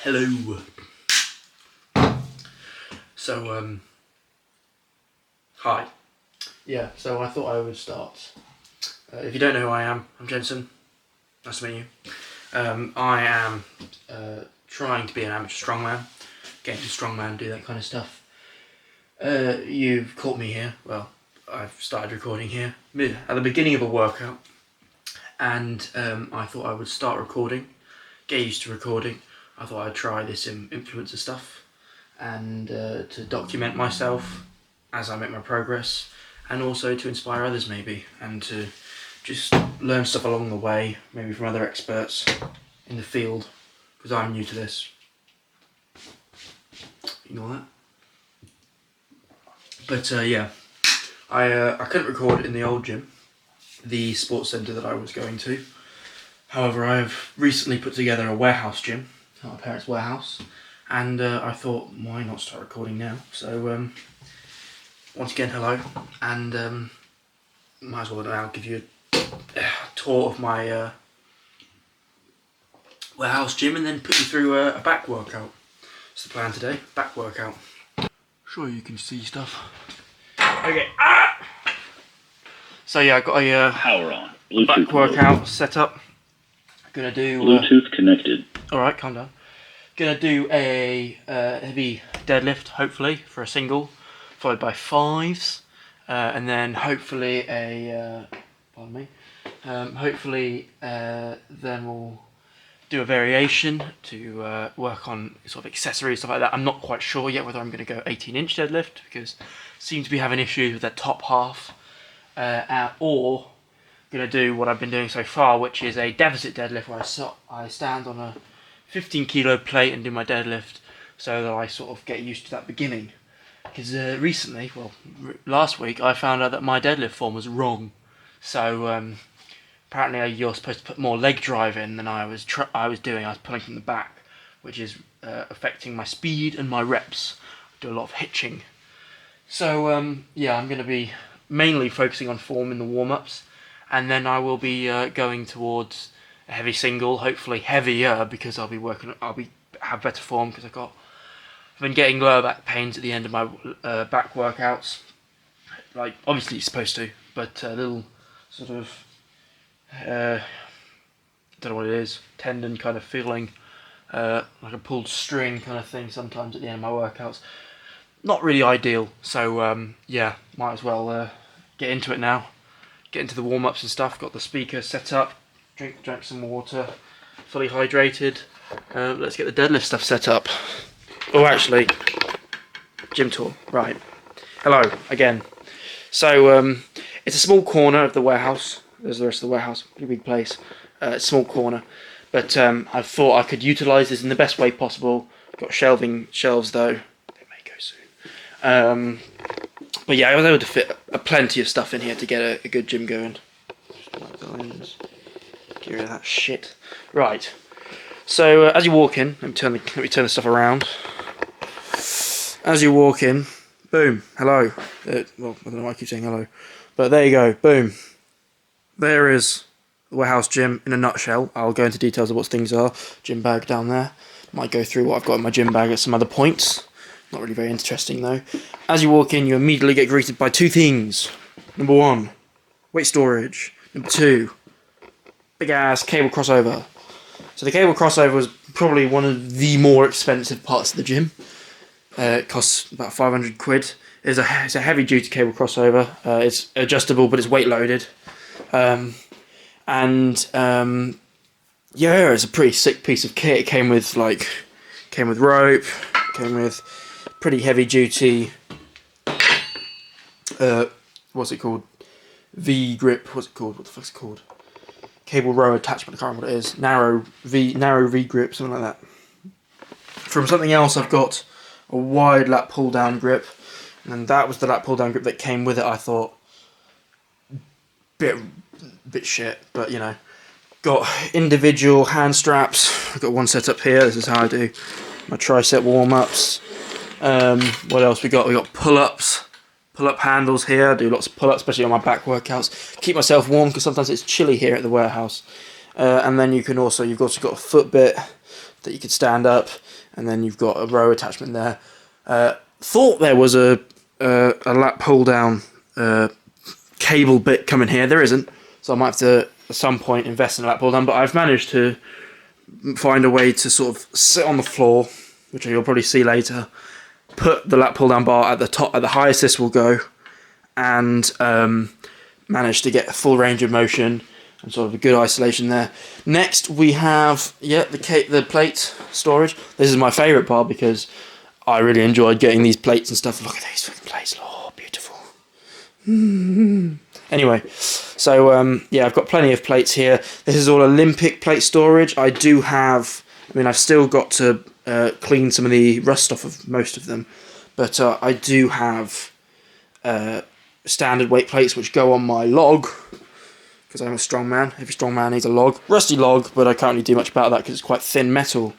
Hello. So, hi. Yeah, so I thought I would start. If you don't know who I am, I'm Jensen. Nice to meet you. I am trying to be an amateur strongman, get into strongman, do that kind of stuff. You've caught me here. Well, I've started recording here at the beginning of a workout, and I thought I would start recording, get used to recording. I thought I'd try this influencer stuff and to document myself as I make my progress, and also to inspire others maybe, and to just learn stuff along the way, maybe from other experts in the field, because I'm new to this. Ignore that. But yeah, I couldn't record in the old gym, the sports centre that I was going to. However, I've recently put together a warehouse gym, at my parents' warehouse, and I thought, why not start recording now? So once again, hello, and might as well now give you a tour of my warehouse gym, and then put you through a back workout. That's the plan today, back workout. Sure you can see stuff. Okay. So yeah, I got a power on. back workout set up. Gonna do Bluetooth connected. All right, calm down. Gonna do a heavy deadlift, hopefully for a single, followed by fives, and then hopefully a pardon me. Hopefully then we'll do a variation to work on sort of accessories, stuff like that. I'm not quite sure yet whether I'm going to go 18-inch deadlift, because I seem to be having issues with that top half, or going to do what I've been doing so far, which is a deficit deadlift, where I stand on a 15 kilo plate and do my deadlift, so that I sort of get used to that beginning. Because recently, well, last week, I found out that my deadlift form was wrong. So apparently you're supposed to put more leg drive in than I was doing. I was pulling from the back, which is affecting my speed and my reps. I do a lot of hitching. So yeah, I'm going to be mainly focusing on form in the warm-ups, and then I will be going towards a heavy single, hopefully heavier, because I'll have better form, because I've been getting lower back pains at the end of my back workouts. Like, obviously you're supposed to, but a little sort of don't know what it is, tendon kind of feeling, like a pulled string kind of thing sometimes at the end of my workouts. Not really ideal, so yeah, might as well get into it now. Get into the warm-ups and stuff. Got the speaker set up, drank some water, fully hydrated. Let's get the deadlift stuff set up. Oh, actually, gym tour, right. Hello, again. So it's a small corner of the warehouse. There's the rest of the warehouse, pretty big place, small corner. But I thought I could utilise this in the best way possible. Got shelves though, they may go soon. But yeah, I was able to fit plenty of stuff in here to get a good gym going. Get rid of that shit. Right, so as you walk in, let me turn the stuff around. As you walk in, boom, hello. Well, I don't know why I keep saying hello, but there you go, boom. There is the warehouse gym in a nutshell. I'll go into details of what things are. Gym bag down there. Might go through what I've got in my gym bag at some other points. Not really very interesting though. As you walk in, you immediately get greeted by two things. Number one, weight storage. Number two, big ass cable crossover. So the cable crossover was probably one of the more expensive parts of the gym. It costs about 500 quid. It's a heavy duty cable crossover. It's adjustable, but it's weight loaded. Yeah, it's a pretty sick piece of kit. It came with rope, came with pretty heavy duty, what's it called? V-grip, what's it called? What the fuck's it called? Cable row attachment, I can't remember what it is. Narrow V-grip, something like that. From something else, I've got a wide lat pull down grip, and that was the lat pull down grip that came with it. I thought, bit shit, but you know. Got individual hand straps. I've got one set up here. This is how I do my tricep warm-ups. What else we got? We got pull-ups, pull-up handles here. I do lots of pull-ups, especially on my back workouts. Keep myself warm because sometimes it's chilly here at the warehouse. And then you've also got a foot bit that you could stand up, and then you've got a row attachment there. Thought there was a lat pull down cable bit coming here. There isn't, so I might have to at some point invest in a lat pull down. But I've managed to find a way to sort of sit on the floor, which you'll probably see later. Put the lat pull down bar at the top, at the highest this will go, and manage to get a full range of motion and sort of a good isolation there. Next we have the plate storage. This is my favourite part because I really enjoyed getting these plates and stuff. Look at these fucking plates, oh beautiful. Anyway, so yeah, I've got plenty of plates here. This is all Olympic plate storage. I've still got to clean some of the rust off of most of them, but I do have standard weight plates which go on my log, because I'm a strongman. Every strongman needs a log. Rusty log, but I can't really do much about that because it's quite thin metal.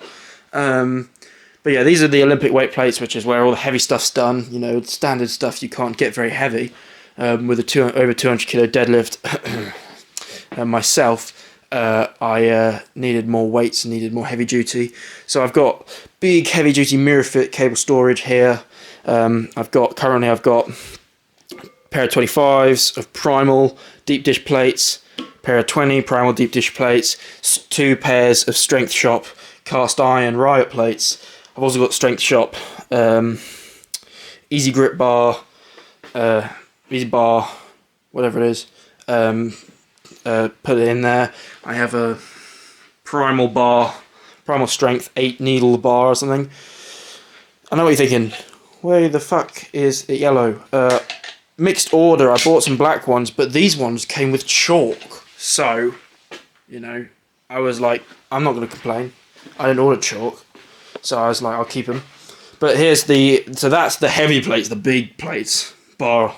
But yeah, these are the Olympic weight plates, which is where all the heavy stuff's done. You know, standard stuff you can't get very heavy. With a over 200 kilo deadlift, myself, I needed more weights and needed more heavy duty. So I've got big heavy duty mirror fit cable storage here. Currently I've got a pair of 25s of primal deep dish plates, pair of 20 primal deep dish plates, 2 pairs of Strength Shop cast iron riot plates. I've also got Strength Shop easy grip bar, easy bar, whatever it is. Put it in there. I have a primal bar, primal strength 8 needle bar or something. I know what you're thinking. Where the fuck is it yellow? Mixed order. I bought some black ones, but these ones came with chalk. So, you know, I was like, I'm not going to complain. I didn't order chalk, so I was like, I'll keep them. But here's so that's the heavy plates, the big plates. Bar.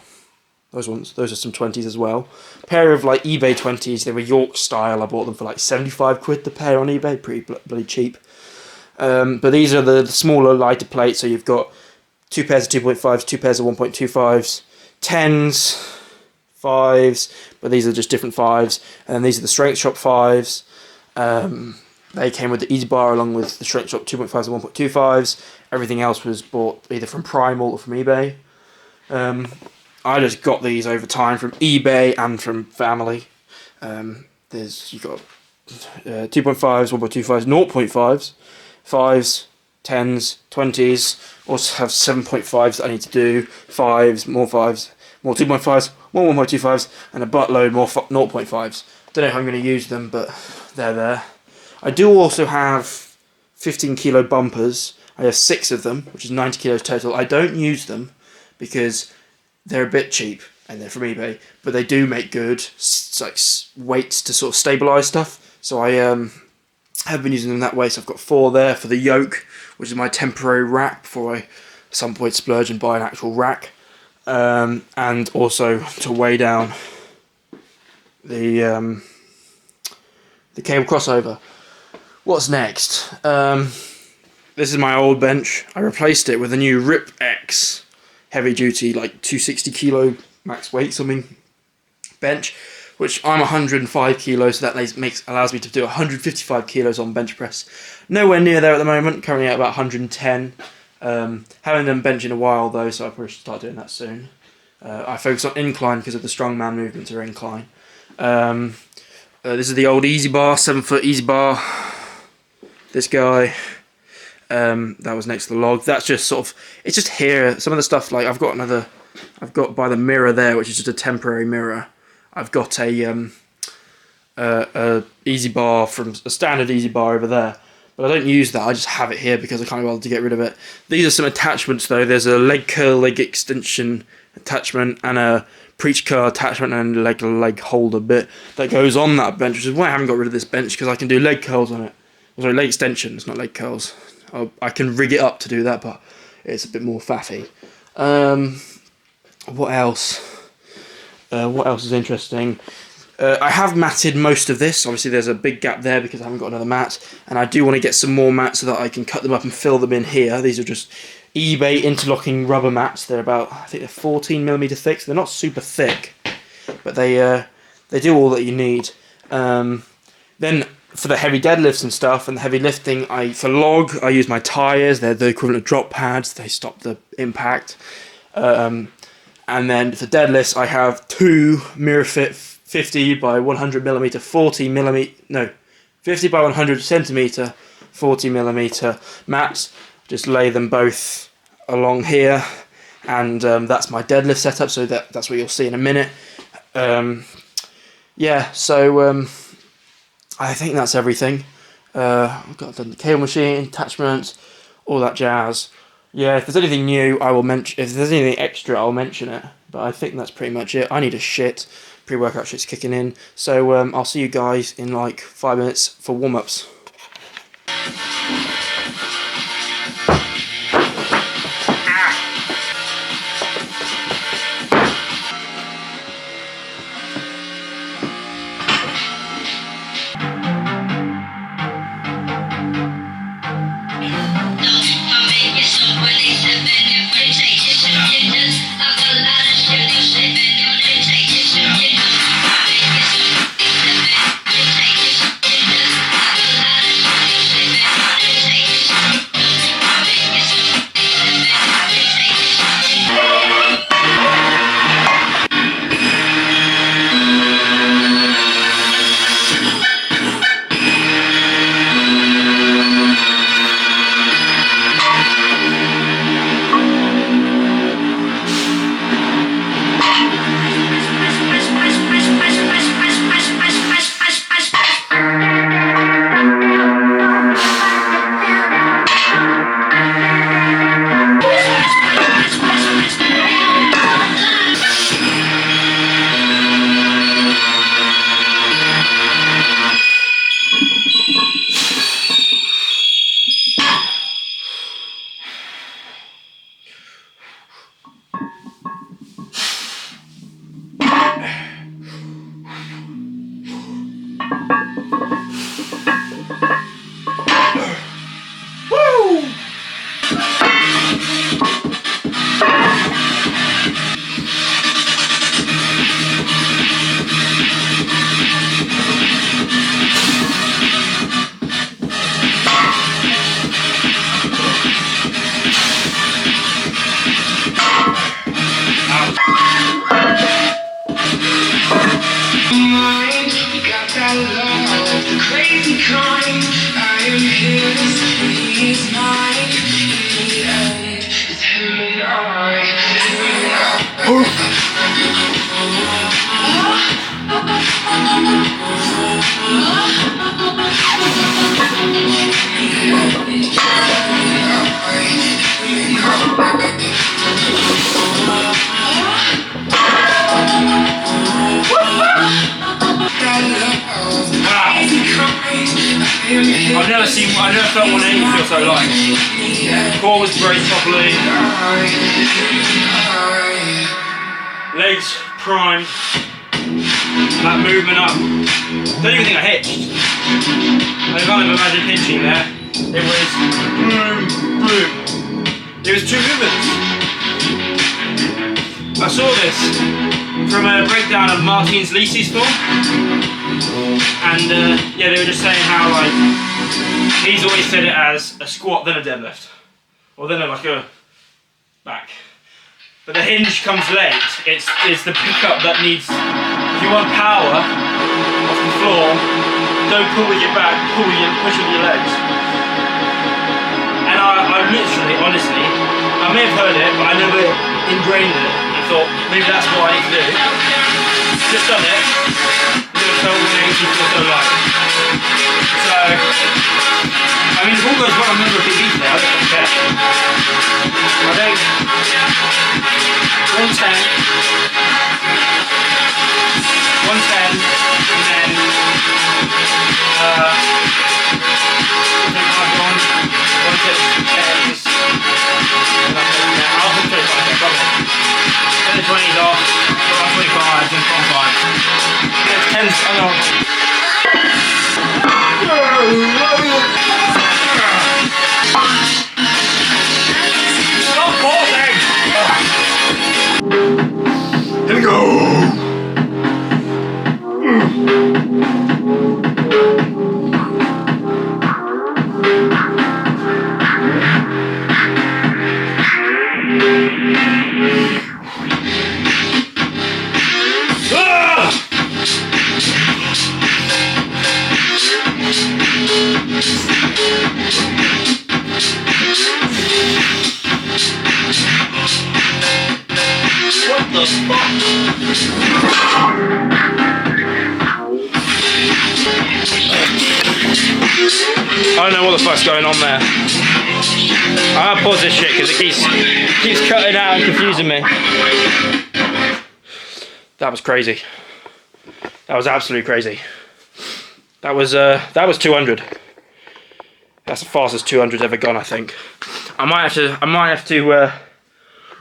Those ones. Those are some 20s as well. Pair of like eBay 20s. They were York style. I bought them for like 75 quid the pair on eBay. Pretty bloody cheap. But these are the smaller, lighter plates. So you've got 2 pairs of 2.5s, 2 pairs of 1.25s, 10s, 5s. But these are just different 5s. And then these are the Strength Shop 5s. They came with the Easy Bar along with the Strength Shop 2.5s and 1.25s. Everything else was bought either from Primal or from eBay. I just got these over time from eBay and from family. You've got 2.5s, 1.25s, 0.5s, 5s, 10s, 20s. Also have 7.5s that I need to do. 5s, more 2.5s, more 1.25s, and a buttload more 0.5s. Don't know how I'm going to use them, but they're there. I do also have 15 kilo bumpers. I have 6 of them, which is 90 kilos total. I don't use them because they're a bit cheap and they're from eBay, but they do make good like weights to sort of stabilise stuff. So I have been using them that way. So I've got 4 there for the yoke, which is my temporary rack before I at some point splurge and buy an actual rack, and also to weigh down the cable crossover. What's next? This is my old bench. I replaced it with a new Rip X heavy duty, like 260 kilo max weight something bench, which I'm 105 kilos, so that allows me to do 155 kilos on bench press. Nowhere near there at the moment, currently at about 110. Haven't done bench in a while though, so I probably should start doing that soon. I focus on incline because of the strongman movements are incline. This is the old Easy Bar, 7-foot Easy Bar. This guy, that was next to the log. That's just sort of, it's just here. Some of the stuff, like I've got by the mirror there, which is just a temporary mirror. I've got a Easy Bar from a standard Easy Bar over there, but I don't use that. I just have it here because I can't bother to get rid of it. These are some attachments though. There's a leg curl, leg extension attachment, and a preach curl attachment, and leg holder bit that goes on that bench, which is why I haven't got rid of this bench, because I can do leg curls on it. Sorry, leg extensions, not leg curls. I can rig it up to do that, but it's a bit more faffy. What else? What else is interesting? I have matted most of this. Obviously, there's a big gap there because I haven't got another mat, and I do want to get some more mats so that I can cut them up and fill them in here. These are just eBay interlocking rubber mats. They're about, I think they're 14mm thick. So they're not super thick, but they do all that you need. Then for the heavy deadlifts and stuff and the heavy lifting, for log I use my tyres. They're the equivalent of drop pads. They stop the impact. And then for deadlifts, I have two mirror fit 50 by 100 millimeter, 50 by 100 centimeter, 40 millimeter mats. Just lay them both along here, and that's my deadlift setup. So that's what you'll see in a minute. Yeah, so I think that's everything. I've got the cable machine, attachments, all that jazz. Yeah, if there's anything new, I will mention. If there's anything extra, I'll mention it. But I think that's pretty much it. I need a shit. Pre-workout shit's kicking in. So I'll see you guys in like 5 minutes for warm-ups. I've never felt 180 feel so light. Core was braced properly. Legs primed. That movement up. Don't even think I hitched. I can't even imagine hitching there. It was boom, boom. It was two movements. I saw this from a breakdown of Martin's Lisi's form. And yeah, they were just saying how like he's always said it as a squat then a deadlift, or then like a back. But the hinge comes late. It's the pickup that needs. If you want power off the floor, don't pull with your back, push with your legs. And I literally, honestly, I may have heard it, but I never ingrained it. I thought maybe that's what I need to do. Just done it. Never felt 180 feel so light. So, I mean, if all goes well, I'm never a big eater. I don't care. I think 110, and then I've gone 110s, I'll put 25, then the 20s off, around 25s and 25s. Then 10s, I know. Stop pausing! I don't know what the fuck's going on there. I'm gonna pause this shit because it keeps cutting out and confusing me. That was crazy. That was absolutely crazy. That was 200. That's the fastest 200's ever gone, I think. I might have to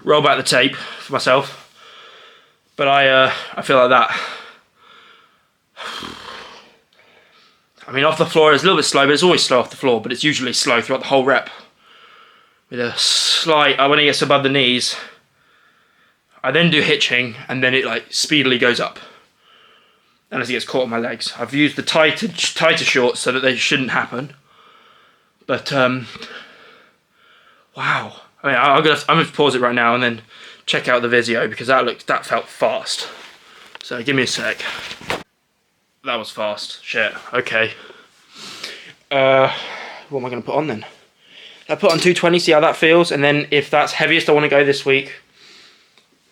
roll back the tape for myself. But I feel like that. I mean, off the floor it's a little bit slow, but it's always slow off the floor, but it's usually slow throughout the whole rep. With a slight, when it gets above the knees, I then do hitching, and then it like speedily goes up. Unless it gets caught on my legs. I've used the tighter shorts so that they shouldn't happen. But, wow. I mean, I'm gonna pause it right now and then check out the video because that felt fast. So give me a sec. That was fast. Shit. Okay. What am I gonna put on then? I put on 220, see how that feels, and then if that's heaviest I want to go this week,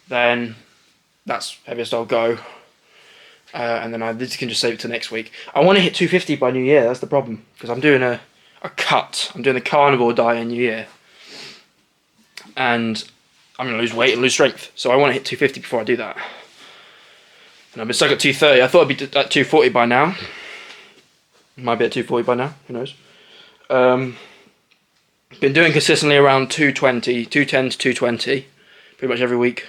then that's heaviest I'll go. And then I can just save it to next week. I want to hit 250 by New Year, that's the problem. Because I'm doing a cut. I'm doing the carnivore diet in New Year. And I'm going to lose weight and lose strength. So I want to hit 250 before I do that. And I've been stuck at 230. I thought I'd be at 240 by now. Might be at 240 by now, who knows. Been doing consistently around 220, 210 to 220. Pretty much every week.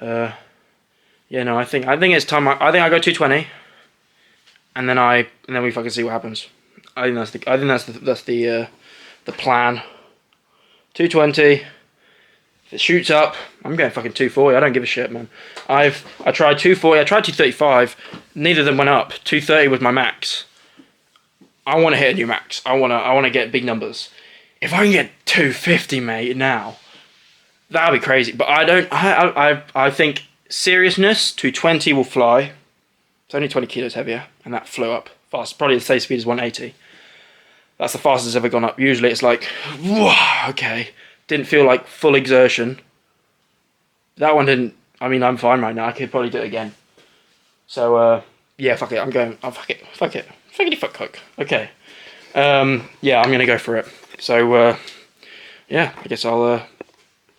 Yeah, no, I think it's time. I think I go 220, and then we fucking see what happens. I think that's the plan. 220. If it shoots up, I'm going fucking 240. I don't give a shit, man. I tried 240. I tried 235. Neither of them went up. 230 was my max. I want to hit a new max. I want to get big numbers. If I can get 250, mate, now, that'll be crazy. But I think. Seriousness, 220 will fly. It's only 20 kilos heavier, and that flew up fast. Probably the same speed as 180. That's the fastest it's ever gone up. Usually it's like, whoa, okay. Didn't feel like full exertion. That one didn't. I mean, I'm fine right now. I could probably do it again. So, yeah, fuck it. I'm going. Oh, fuck it. Fuck it. Fuckity fuck cook. Okay. Yeah, I'm gonna go for it. So, yeah, I guess I'll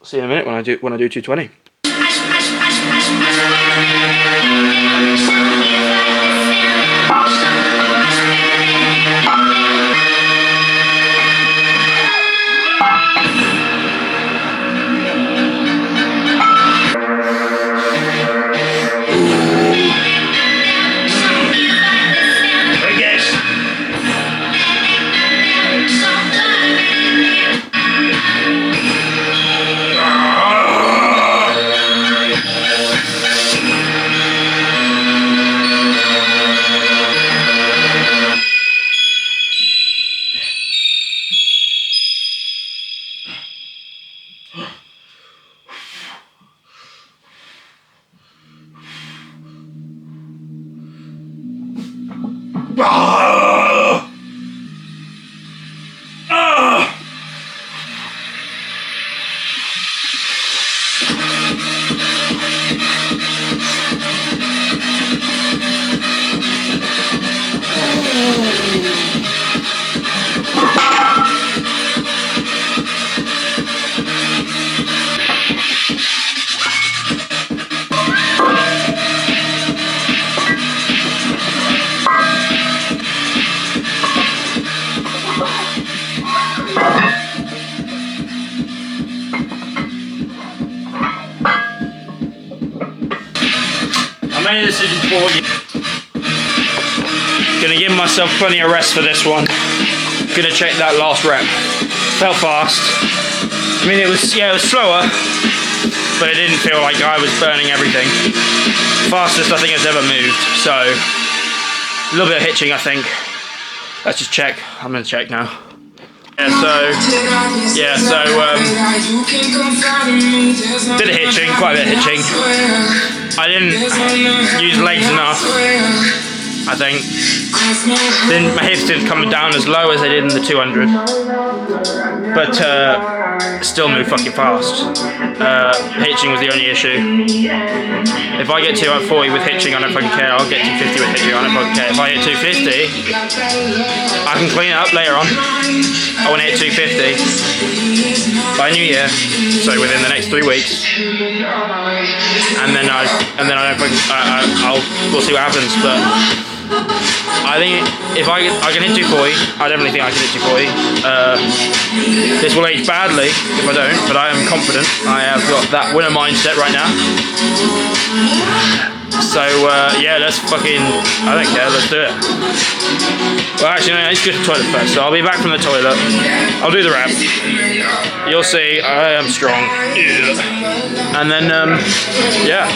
see you in a minute when I do 220. Made a decision for you. Gonna give myself plenty of rest for this one. Gonna check that last rep. Felt fast. I mean, it was slower, but it didn't feel like I was burning everything. Fastest I think it's ever moved. So a little bit of hitching, I think. Let's just check. I'm gonna check now. Bit of hitching, quite a bit of hitching. I didn't use legs enough, I think. My hips didn't come down as low as they did in the 200, but still move fucking fast. Hitching was the only issue. If I get to at 40 with hitching, I don't fucking care. I'll get 250 with hitching, I don't fucking care. If I hit 250, I can clean it up later on. I want to hit 250 by New Year, so within the next 3 weeks, and then I don't fucking, we'll see what happens. But I think if I can hit 240, I definitely think I can hit 240. This will age badly if I don't, but I am confident. I have got that winner mindset right now. So yeah, let's fucking, I don't care, let's do it. Well, actually, no, I need to go to the toilet first, so I'll be back from the toilet. I'll do the rep. You'll see, I am strong. Yeah. And then, yeah,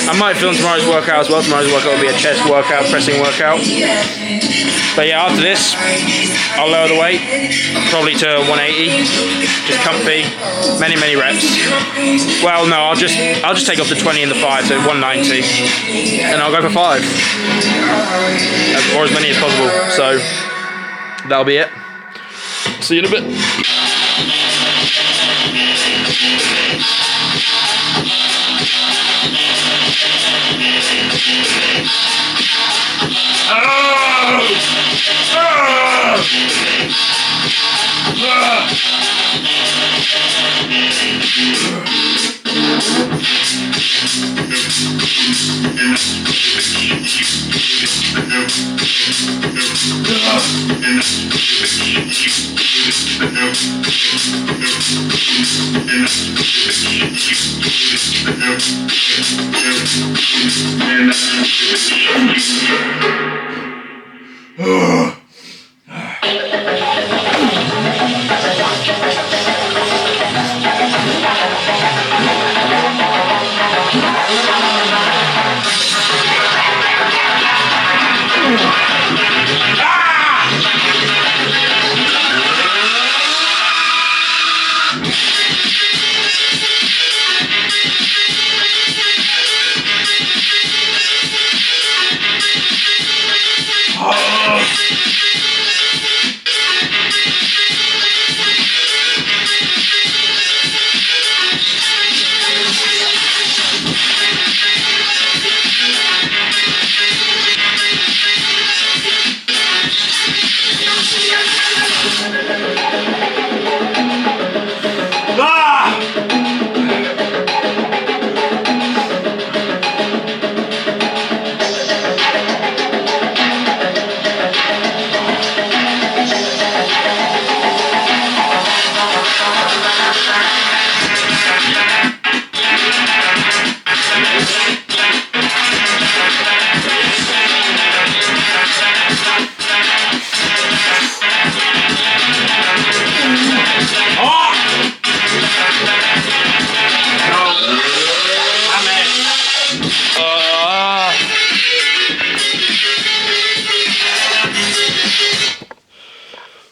I might film tomorrow's workout as well. Tomorrow's workout will be a chest workout, pressing workout. But yeah, after this, I'll lower the weight, probably to 180, just comfy, many reps. Well, no, I'll just take off the 20 and the 5, so 190, and I'll go for 5, or as many as possible. So that'll be it. See you in a bit.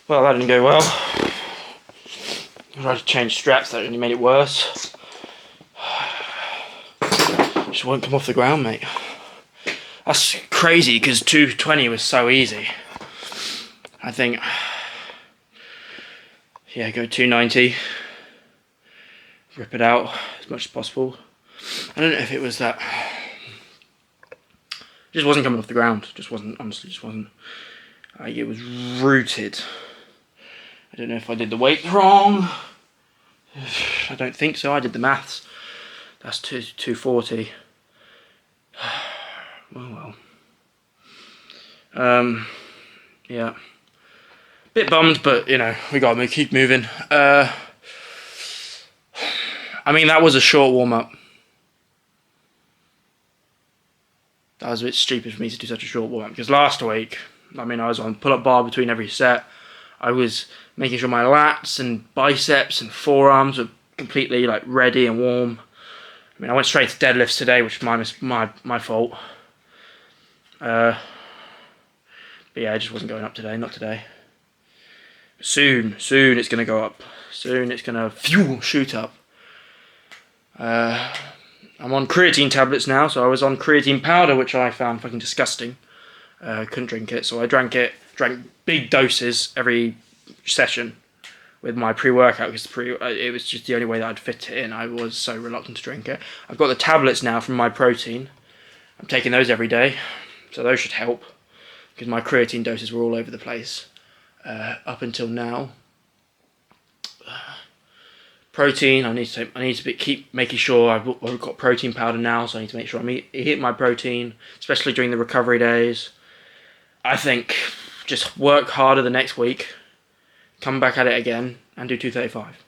Well, that didn't go well. I tried to change straps, that only made it worse. Just won't come off the ground, mate. That's crazy, because 220 was so easy. I think, yeah, go 290. Rip it out as much as possible. I don't know if it was that. It just wasn't coming off the ground. Just wasn't, honestly, just wasn't. Like, it was rooted. I don't know if I did the weight wrong. I don't think so. I did the maths. That's 240. Well. Yeah. Bit bummed, but you know, we gotta keep moving. I mean, that was a short warm-up. That was a bit stupid for me to do such a short warm-up, because last week, I mean, I was on pull-up bar between every set. I was making sure my lats and biceps and forearms were completely like ready and warm. I mean, I went straight to deadlifts today, which is my fault. But yeah, I just wasn't going up today, not today. Soon it's gonna go up. Soon it's gonna shoot up. I'm on creatine tablets now, so I was on creatine powder, which I found fucking disgusting. Couldn't drink it, so I drank big doses every session with my pre-workout, because it was just the only way that I'd fit it in. I was so reluctant to drink it. I've got the tablets now from my protein. I'm taking those every day, so those should help, because my creatine doses were all over the place up until now. Protein, I need to keep making sure I've got protein powder now, so I need to make sure I'm eating my protein, especially during the recovery days. I think just work harder the next week, come back at it again, and do 235.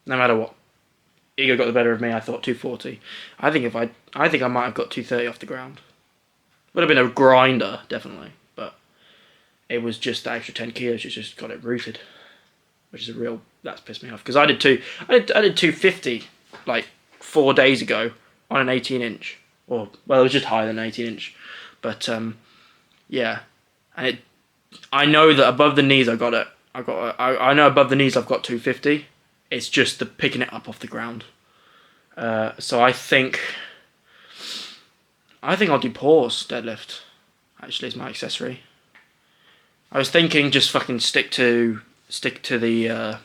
No matter what. Ego got the better of me. I thought 240. I think I might have got 230 off the ground. Would have been a grinder, definitely, but it was just the extra 10 kilos. It's just got it rooted, which is that's pissed me off, because I did 250 like 4 days ago on an 18-inch, or well, it was just higher than an 18-inch, but yeah, and I know that above the knees I know above the knees I've got 250. It's just the picking it up off the ground. So I think I'll do pause deadlift. Actually, as my accessory. I was thinking just fucking stick to the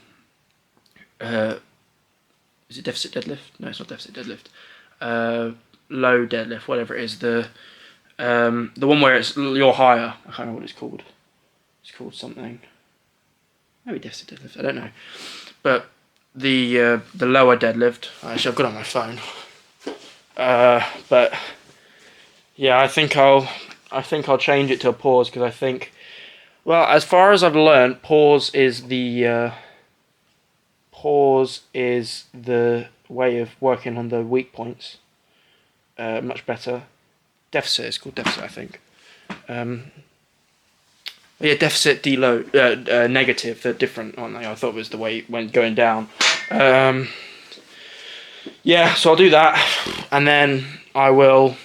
is it deficit deadlift? No, it's not deficit deadlift. Low deadlift, whatever it is. The one where you're higher. I can't remember what it's called. It's called something. Maybe deficit deadlift. I don't know. But the lower deadlift. Actually, I've got it on my phone. But yeah, I think I'll change it to a pause, because I think, well, as far as I've learned, pause is the way of working on the weak points. Much better. Deficit, it's called deficit, I think. Yeah, deficit, deload, negative. They're different, aren't they? I thought it was the way it went going down. Yeah, so I'll do that, and then we'll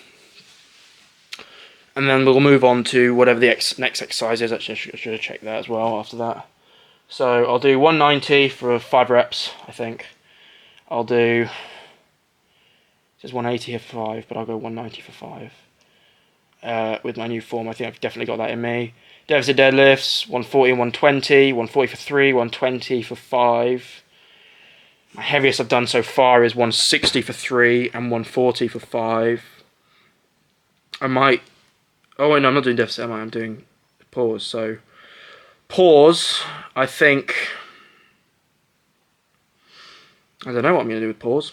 move on to whatever the next exercise is. Actually, I should have checked that as well after that. So I'll do 190 for 5 reps, I think. I'll do, it says 180 for 5, but I'll go 190 for 5. With my new form, I think I've definitely got that in me. Deficit deadlifts, 140 and 120, 140 for 3, 120 for 5. My heaviest I've done so far is 160 for 3 and 140 for 5. I might, oh wait, no, I'm not doing deficit, am I? I'm doing pause. So pause, I think, I don't know what I'm going to do with pause.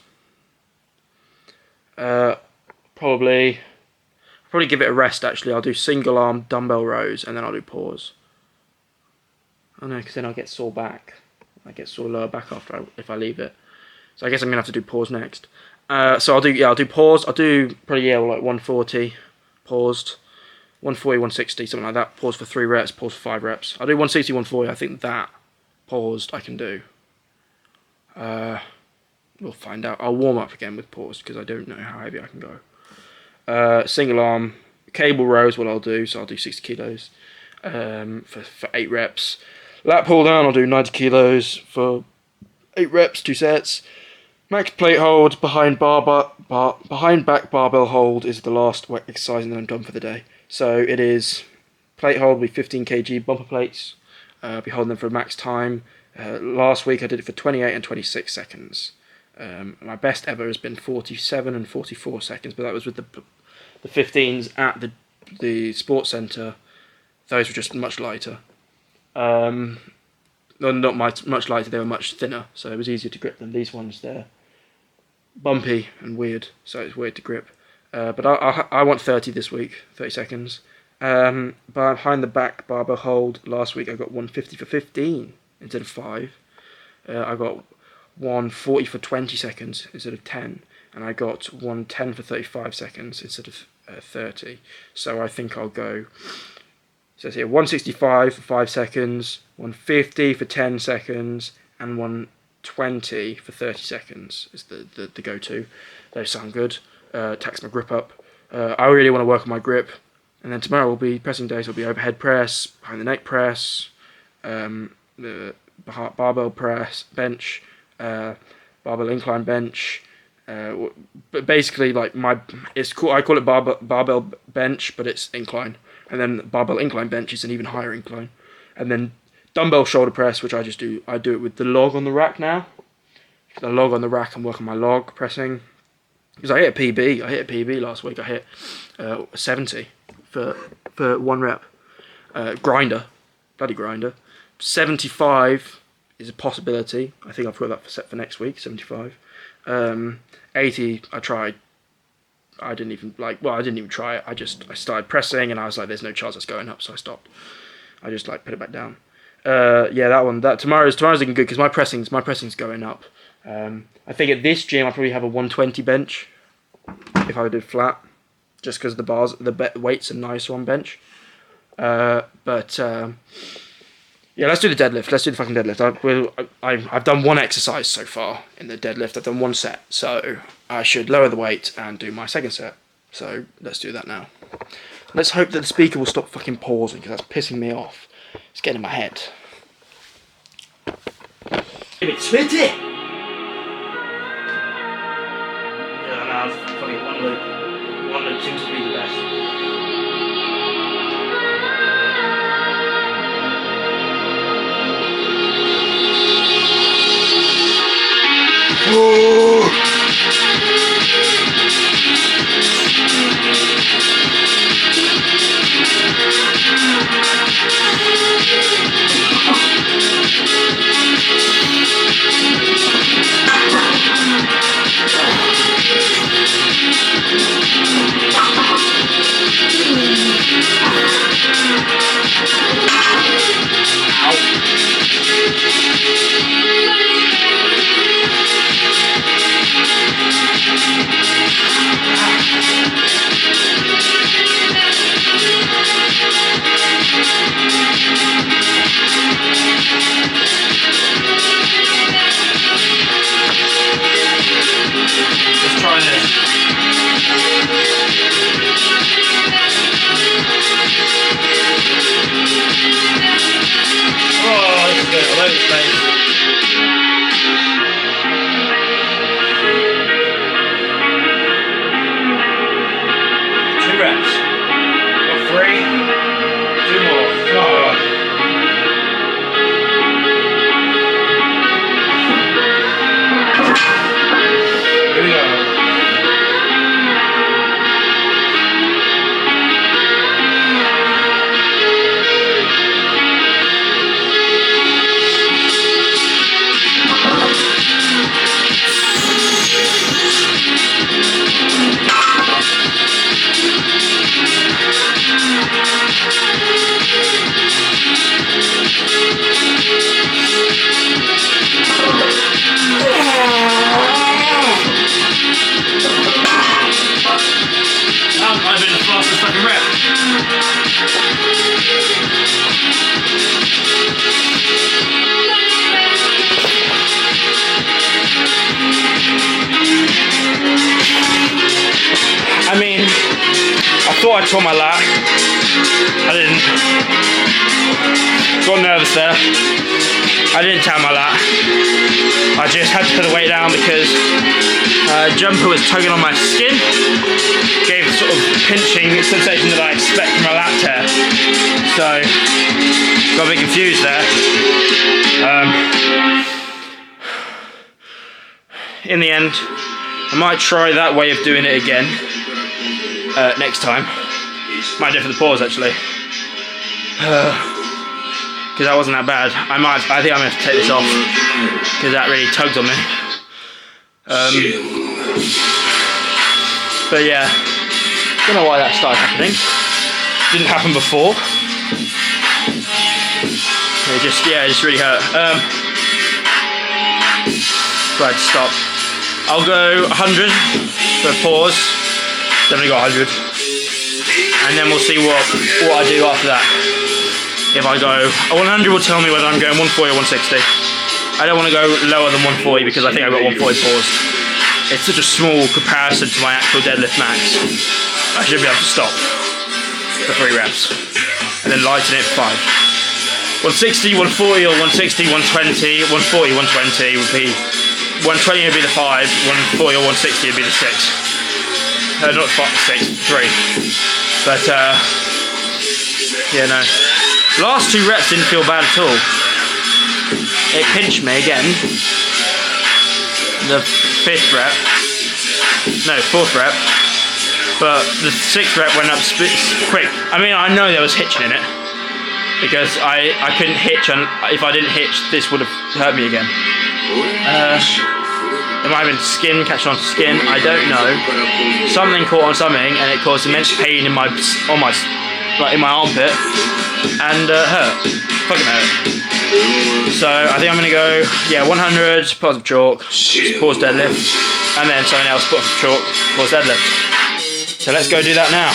Probably give it a rest, actually. I'll do single arm dumbbell rows, and then I'll do pause. Oh no, because then I'll get sore back. I get sore lower back if I leave it. So I guess I'm going to have to do pause next. So I'll do pause. I'll do probably, yeah, like 140, paused. 140, 160, something like that. Pause for 3 reps, pause for 5 reps. I'll do 160, 140. I think that paused I can do. We'll find out. I'll warm up again with pause, because I don't know how heavy I can go. Single arm cable rows, what I'll do. So I'll do 60 kilos for 8 reps. Lat pull down, I'll do 90 kilos for 8 reps, 2 sets. Max plate hold, behind back barbell hold is the last exercise, and then I'm done for the day. So it is, plate hold will be 15 kg bumper plates. I'll be holding them for max time. Last week I did it for 28 and 26 seconds. My best ever has been 47 and 44 seconds, but that was with the 15s at the sports centre. Those were just much lighter. Not much lighter, they were much thinner, so it was easier to grip than these ones. They're bumpy and weird, so it's weird to grip. But I want 30 this week, 30 seconds. Behind the back barbell hold, last week I got 150 for 15 instead of 5. I got 140 for 20 seconds instead of 10. And I got 110 for 35 seconds instead of 30. So I think I'll go, it says here 165 for 5 seconds, 150 for 10 seconds, and 120 for 30 seconds is the go-to. Those sound good. Tax my grip up. I really want to work on my grip. And then tomorrow will be pressing days. Will be overhead press, behind the neck press, the barbell press, bench, barbell incline bench. But basically, like it's cool. I call it barbell bench, but it's incline. And then barbell incline bench is an even higher incline. And then dumbbell shoulder press, which I do it with the log on the rack now. The log on the rack and work on my log pressing. Because I hit a PB. I hit a PB last week. I hit 70 for 1 rep. Grinder. Bloody grinder. 75 is a possibility. I think I've got that set for next week, 75. 80, I tried. I didn't even try it. I started pressing and I was like, there's no chance it's going up, so I stopped. I just like put it back down. Yeah, that tomorrow's looking good because my pressing's going up. I think at this gym I probably have a 120 bench if I did flat, just because the weights are nicer on bench. Yeah, let's do the deadlift. Let's do the fucking deadlift. I've done 1 exercise so far in the deadlift. I've done 1 set, so I should lower the weight and do my 2nd set. So let's do that now. Let's hope that the speaker will stop fucking pausing because that's pissing me off. It's getting in my head. Give it smitty! Yeah, now it's fucking 1 loop. 1 loop seems to be the best. I mean, I thought I tore my lat. I didn't. Got nervous there. I didn't tear my lat. I just had to put the weight down because jumper was tugging on my skin. Gave the sort of pinching sensation that I expect from a lat tear. So, got a bit confused there. In the end, I might try that way of doing it again next time. Might do it for the pause actually, because that wasn't that bad. I think I'm gonna have to take this off because that really tugged on me. But yeah, don't know why that started happening. Didn't happen before. It just really hurt. Glad to stop. I'll go 100 for a pause. Definitely got 100. And then we'll see what I do after that. If I go 100 will tell me whether I'm going 140 or 160. I don't want to go lower than 140 because I think I've got 140 paused. It's such a small comparison to my actual deadlift max. I should be able to stop for 3 reps. And then lighten it for 5. 160, 140 or 160, 120, 140, 120 would be 120 would be the 5, 140 or 160 would be the 6. Not 5, 6, 3. But Yeah, no. Last 2 reps didn't feel bad at all. It pinched me again. The 5th rep. No, 4th rep. But the 6th rep went up quick. I mean, I know there was hitching in it. Because I couldn't hitch, and if I didn't hitch, this would have hurt me again. There might have been skin catching on skin, I don't know. Something caught on something, and it caused immense pain in my armpit, and hurt. Fucking hurt. So I think I'm gonna go, 100, pause of chalk, pause deadlift, and then something else, pause of chalk, pause deadlift. So let's go do that now.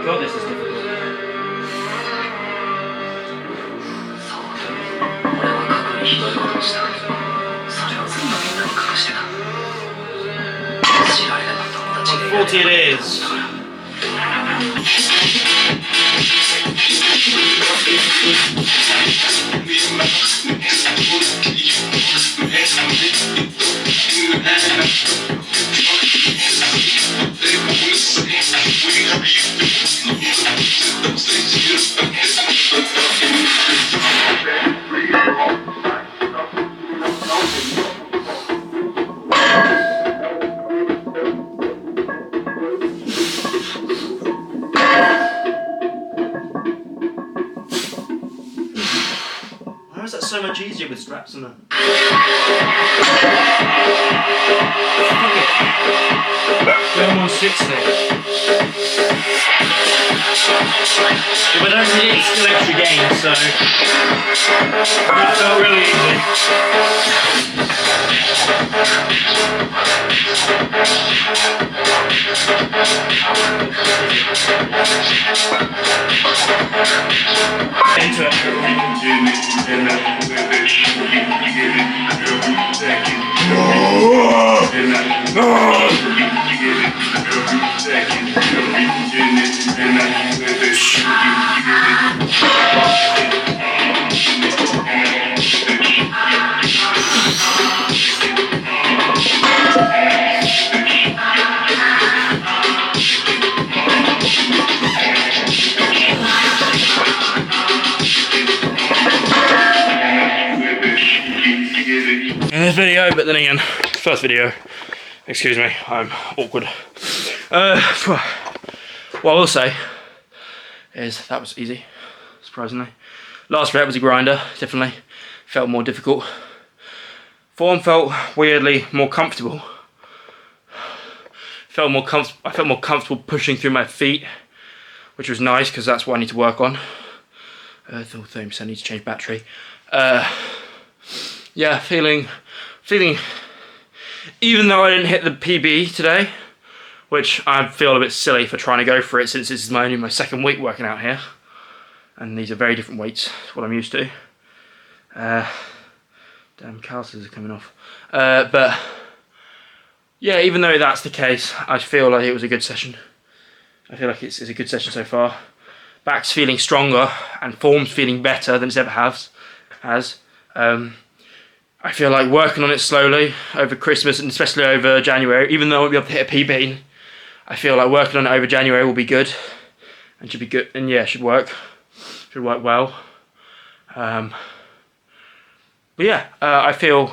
God, this is difficult. $40 it is. Why is that so much easier with straps on them? Go 160. But I don't see it's still extra gain, so that felt really easy. Into it. In this video, but then again, first video, excuse me, I'm awkward. What I will say is that was easy, surprisingly. Last rep was a grinder, definitely. Felt more difficult. Form felt weirdly more comfortable. I felt more comfortable pushing through my feet, which was nice because that's what I need to work on. 30%, I need to change battery. Yeah, feeling, even though I didn't hit the PB today, which I feel a bit silly for trying to go for it since this is only my 2nd week working out here. And these are very different weights to what I'm used to. Damn, calluses are coming off. But yeah, even though that's the case, I feel like it was a good session. I feel like it's a good session so far. Back's feeling stronger and form's feeling better than it's ever has. I feel like working on it slowly over Christmas and especially over January, even though I won't be able to hit a PB, I feel like working on it over January will be good and should be good, and yeah, should work well. But yeah, I feel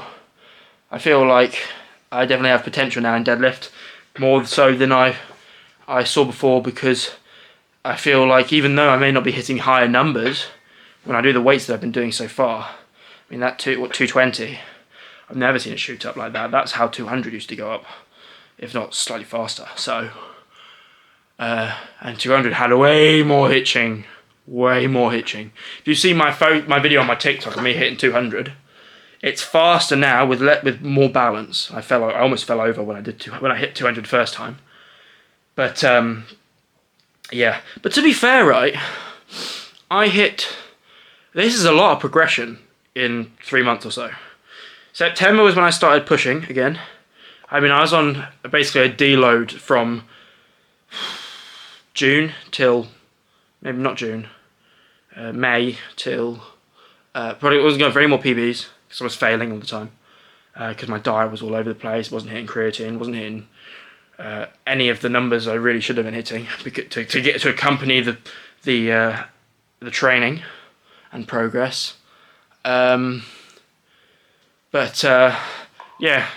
like I definitely have potential now in deadlift, more so than I saw before, because I feel like even though I may not be hitting higher numbers when I do the weights that I've been doing so far, I mean, that 220, I've never seen it shoot up like that. That's how 200 used to go up, if not slightly faster. So, and 200 had way more hitching. If you see my video on my TikTok of me hitting 200, it's faster now with more balance. I almost fell over when I hit 200 the first time. But yeah. But to be fair, right, this is a lot of progression in 3 months or so. September was when I started pushing again. I mean, I was on basically a deload from June till, maybe not June, May till, probably wasn't going for any more PBs because I was failing all the time. Because my diet was all over the place, wasn't hitting creatine, wasn't hitting any of the numbers I really should have been hitting to get to accompany the training and progress. Yeah,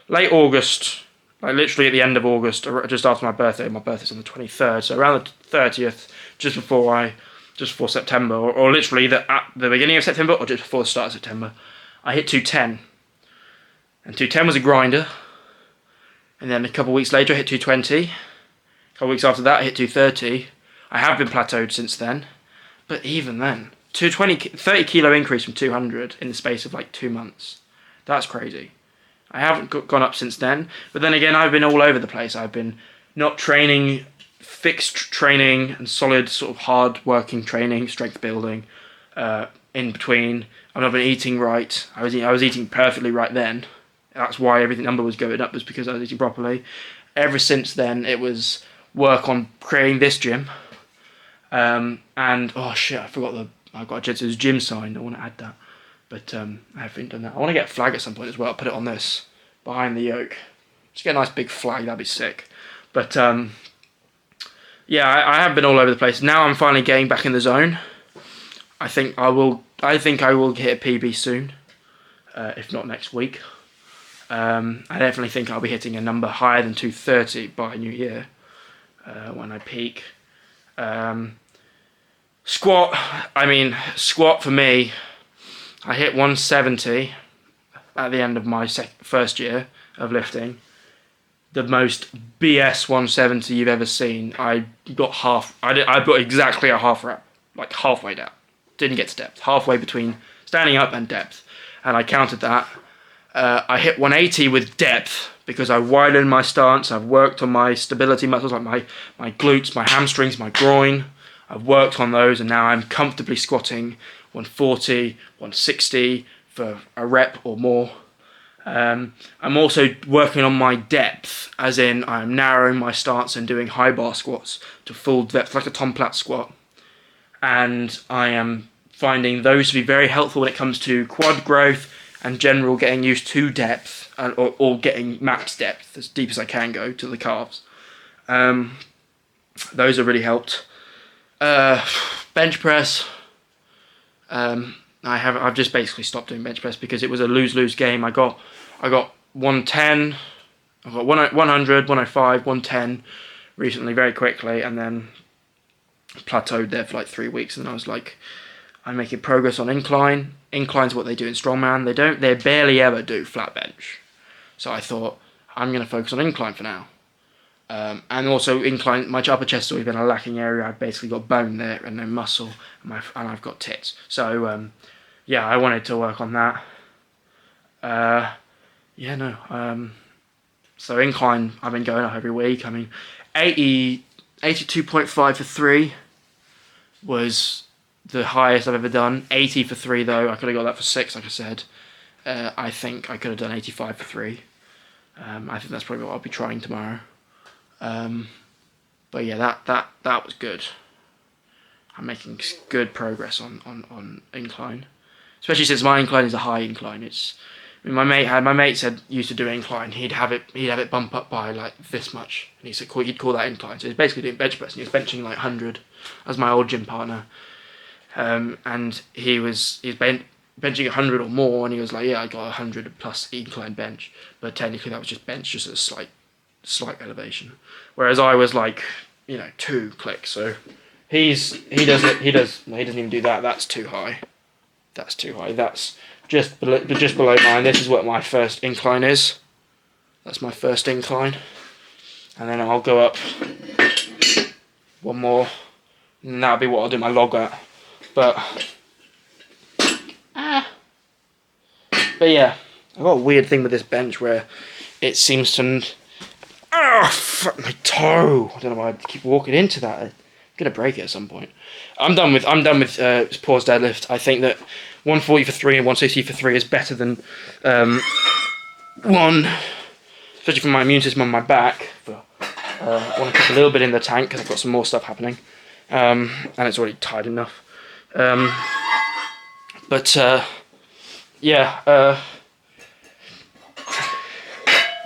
late August, like literally at the end of August, just after my birthday. My birthday's on the 23rd, so around the 30th, just before September, or literally at the beginning of September, or just before the start of September, I hit 210. And 210 was a grinder. And then a couple of weeks later, I hit 220. A couple of weeks after that, I hit 230. I have been plateaued since then. But even then, 30 kilo increase from 200 in the space of like 2 months. That's crazy. I haven't gone up since then. But then again, I've been all over the place. I've been not training, fixed training, and solid sort of hard working training, strength building, in between. I've not been eating right. I was eating perfectly right then. That's why everything number was going up, was because I was eating properly. Ever since then, it was work on creating this gym. And oh shit, I've got a Jetsu's gym sign. I want to add that, but I haven't done that. I want to get a flag at some point as well. Put it on this behind the yoke. Just get a nice big flag. That'd be sick. But yeah, I have been all over the place. Now I'm finally getting back in the zone. I think I will hit a PB soon, if not next week. I definitely think I'll be hitting a number higher than 230 by New Year, when I peak. Squat for me, I hit 170 at the end of my first year of lifting. The most BS 170 you've ever seen. I got exactly a half rep, like halfway down. Didn't get to depth, halfway between standing up and depth, and I counted that. I hit 180 with depth because I widened my stance. I've worked on my stability muscles, like my glutes, my hamstrings, my groin. I've worked on those, and now I'm comfortably squatting 140, 160 for a rep or more. I'm also working on my depth, as in I'm narrowing my stance and doing high bar squats to full depth, like a Tom Platt squat. And I am finding those to be very helpful when it comes to quad growth and general getting used to depth, or getting max depth as deep as I can go to the calves. Those have really helped. Bench press. I've just basically stopped doing bench press because it was a lose-lose game. I got 110, I got 100, 105, 110 recently very quickly, and then plateaued there for like 3 weeks, and I was like, I'm making progress on incline. Incline's what they do in Strongman. They barely ever do flat bench. So I thought, I'm going to focus on incline for now. And also incline, my upper chest has always been a lacking area. I've basically got bone there and no muscle, and I've got tits. So yeah, I wanted to work on that. So incline, I've been going up every week. I mean, 82.5 for 3 was the highest I've ever done. 80 for 3 though, I could have got that for 6, like I said. I think I could have done 85 for 3. I think that's probably what I'll be trying tomorrow. But yeah, that was good. I'm making good progress on incline, especially since my incline is a high incline. My mate said used to do incline. He'd have it bump up by like this much, and he'd call that incline. So he's basically doing bench press, and he was benching like 100 as my old gym partner. And he's benching 100 or more, and he was like, yeah, I got 100 plus incline bench, but technically that was just bench, just a slight elevation. Whereas I was like, 2 clicks. So he doesn't even do that. That's too high. That's just below mine. This is what my first incline is. That's my first incline, and then I'll go up one more, and that'll be what I'll do my log at. But yeah, I've got a weird thing with this bench where it seems to... fuck my toe! I don't know why I keep walking into that. gonna break it at some point. I'm done with pause deadlift. I think that 140 for 3 and 160 for 3 is better than one, especially for my immune system on my back. But, I want to keep a little bit in the tank because I've got some more stuff happening, and it's already tight enough. Yeah.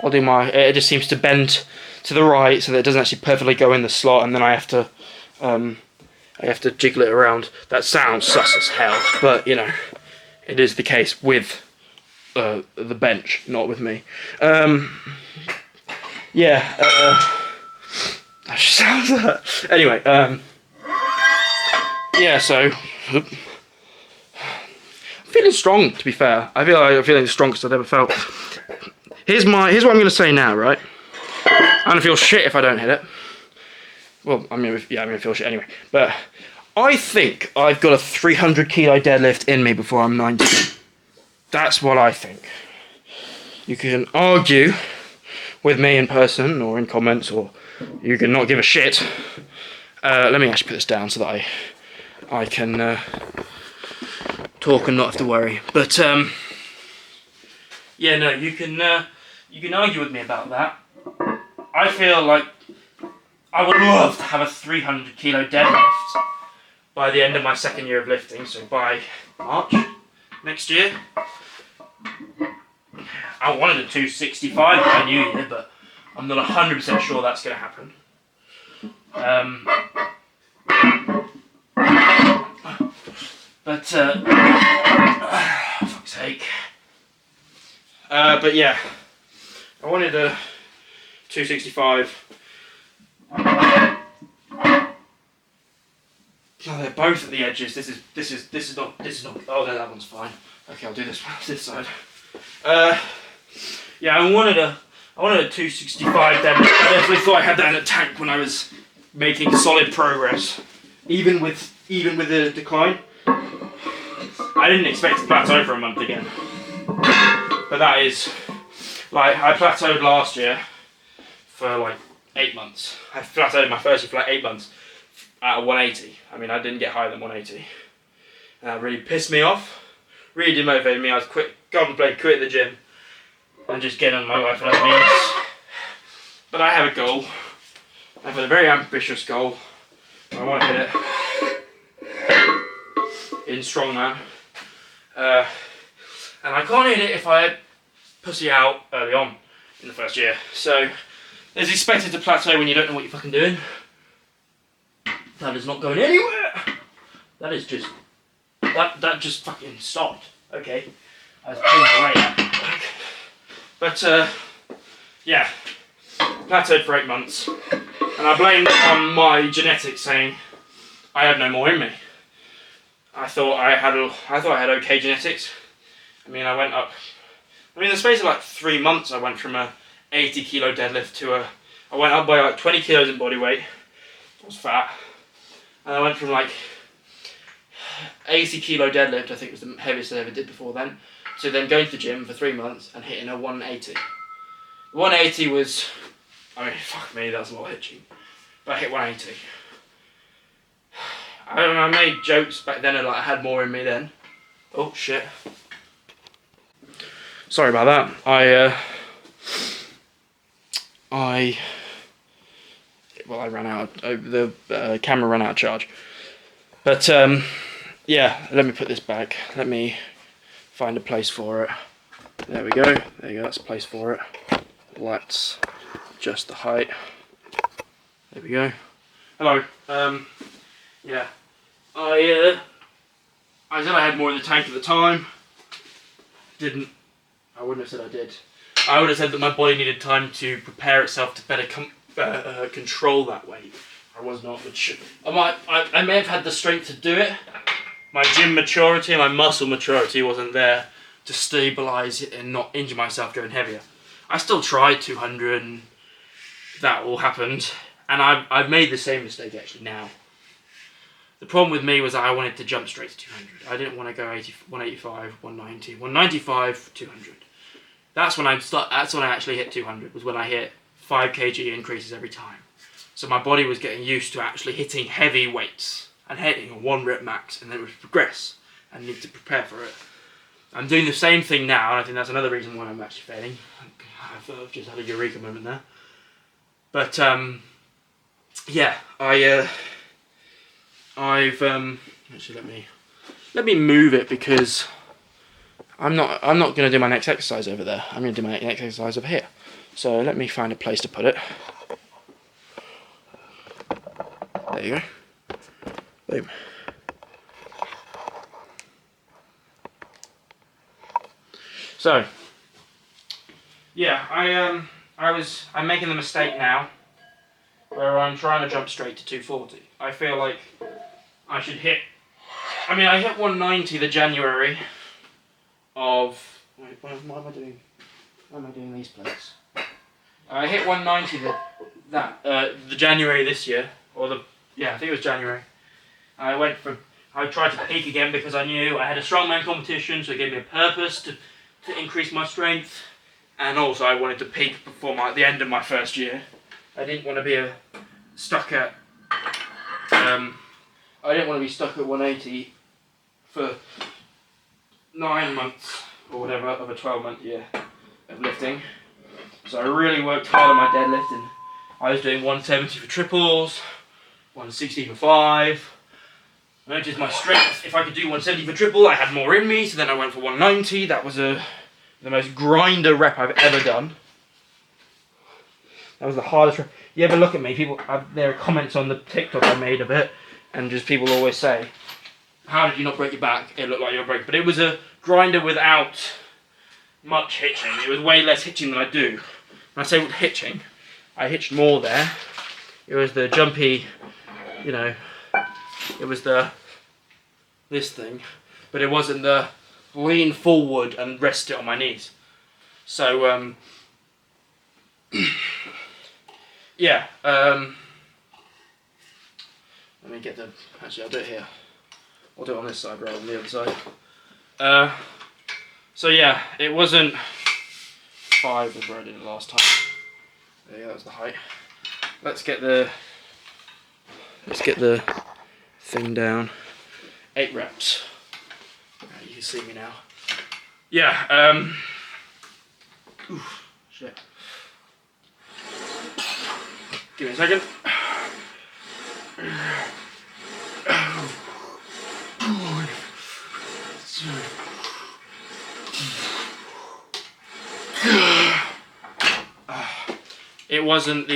I'll do my. It just seems to bend to the right so that it doesn't actually perfectly go in the slot, and then I have to jiggle it around. That sounds sus as hell, but you know, it is the case with the bench, not with me. Anyway, yeah. So, I'm feeling strong. To be fair, I feel like I'm feeling the strongest I've ever felt. Here's what I'm going to say now, right? I'm going to feel shit if I don't hit it. Well, I'm going to feel shit anyway. But I think I've got a 300 kilo deadlift in me before I'm 90. That's what I think. You can argue with me in person or in comments, or you can not give a shit. Let me actually put this down so that I can talk and not have to worry. But yeah, no, you can argue with me about that. I feel like I would love to have a 300 kilo deadlift by the end of my second year of lifting, so by March next year. I wanted a 265 by New Year, but I'm not 100% sure that's going to happen. Fuck's sake. But yeah, I wanted a 265. Oh, they're both at the edges. This is not. Oh no, that one's fine. Okay, I'll do this side. Yeah, I wanted a 265 deadlift. I definitely thought I had that in the tank when I was making solid progress, even with the decline. I didn't expect to plateau for a month again, but that is like I plateaued last year for like 8 months. I plateaued my first year for like 8 months at 180. I mean, I didn't get higher than 180. And that really pissed me off. Really demotivated me. I was quit the gym and just getting on my life and other means. But I have a goal. I have a very ambitious goal. I want to hit it in Strongman. And I can't hit it if I pussy out early on in the first year. So there's expected to plateau when you don't know what you're fucking doing. That is not going anywhere. That is just that just fucking stopped. Okay, I was pulling away. But yeah, plateaued for 8 months, and I blamed it on my genetics, saying I had no more in me. I thought I had okay genetics. I mean, I went up. I mean, in the space of like 3 months, I went from a 80 kilo deadlift to I went up by like 20 kilos in body weight. I was fat. And I went from like 80 kilo deadlift, I think was the heaviest I ever did before then, to then going to the gym for 3 months and hitting a 180. 180 was, I mean, fuck me, that's a lot of hitching. But I hit 180. I don't know, I made jokes back then and like I had more in me then. Oh shit. Sorry about that. I ran out. The camera ran out of charge. But yeah, let me put this back. Let me find a place for it. There we go. There you go. That's a place for it. Let's adjust the height. There we go. Hello. Yeah. I said I had more in the tank at the time. Didn't. I wouldn't have said I did. I would have said that my body needed time to prepare itself to better control that weight. I was not mature. I may have had the strength to do it. My gym maturity and my muscle maturity wasn't there to stabilise it and not injure myself going heavier. I still tried 200 and that all happened. And I've made the same mistake actually now. The problem with me was that I wanted to jump straight to 200. I didn't want to go 185, 190, 195, 200. That's when I actually hit 200, was when I hit 5 kg increases every time. So my body was getting used to actually hitting heavy weights and hitting a 1 rep max, and then it would progress and need to prepare for it. I'm doing the same thing now, and I think that's another reason why I'm actually failing. I've just had a eureka moment there. But yeah, I've actually let me move it, because I'm not going to do my next exercise over there. I'm going to do my next exercise over here. So let me find a place to put it. There you go. Boom. So yeah, I'm making the mistake now where I'm trying to jump straight to 240. I feel like I should hit. I mean, I hit 190 the January of. Wait, what am I doing? Why am I doing these plates? I hit 190 the January this year, or I think it was January. I tried to peak again because I knew I had a strongman competition, so it gave me a purpose to increase my strength, and also I wanted to peak before the end of my first year. I didn't want to be stuck at 180 for 9 months or whatever of a 12-month year of lifting. So I really worked hard on my deadlift, and I was doing 170 for triples, 160 for 5. I noticed my strength, if I could do 170 for triple, I had more in me, so then I went for 190. That was the most grinder rep I've ever done. That was the hardest rep. You ever look at me, there are comments on the TikTok I made of it, and just people always say, how did you not break your back? It looked like you were breaking. But it was a grinder without much hitching. It was way less hitching than I do. When I say hitching, I hitched more there. It was the jumpy, it was this thing, but it wasn't the lean forward and rest it on my knees. So yeah, let me get actually I'll do it here. I'll do it on this side rather than the other side. So yeah, it wasn't 5 was where I did it last time. There you go, that was the height. Let's get the thing down. 8 reps. You can see me now. Yeah, oof, shit. Give me a second. It wasn't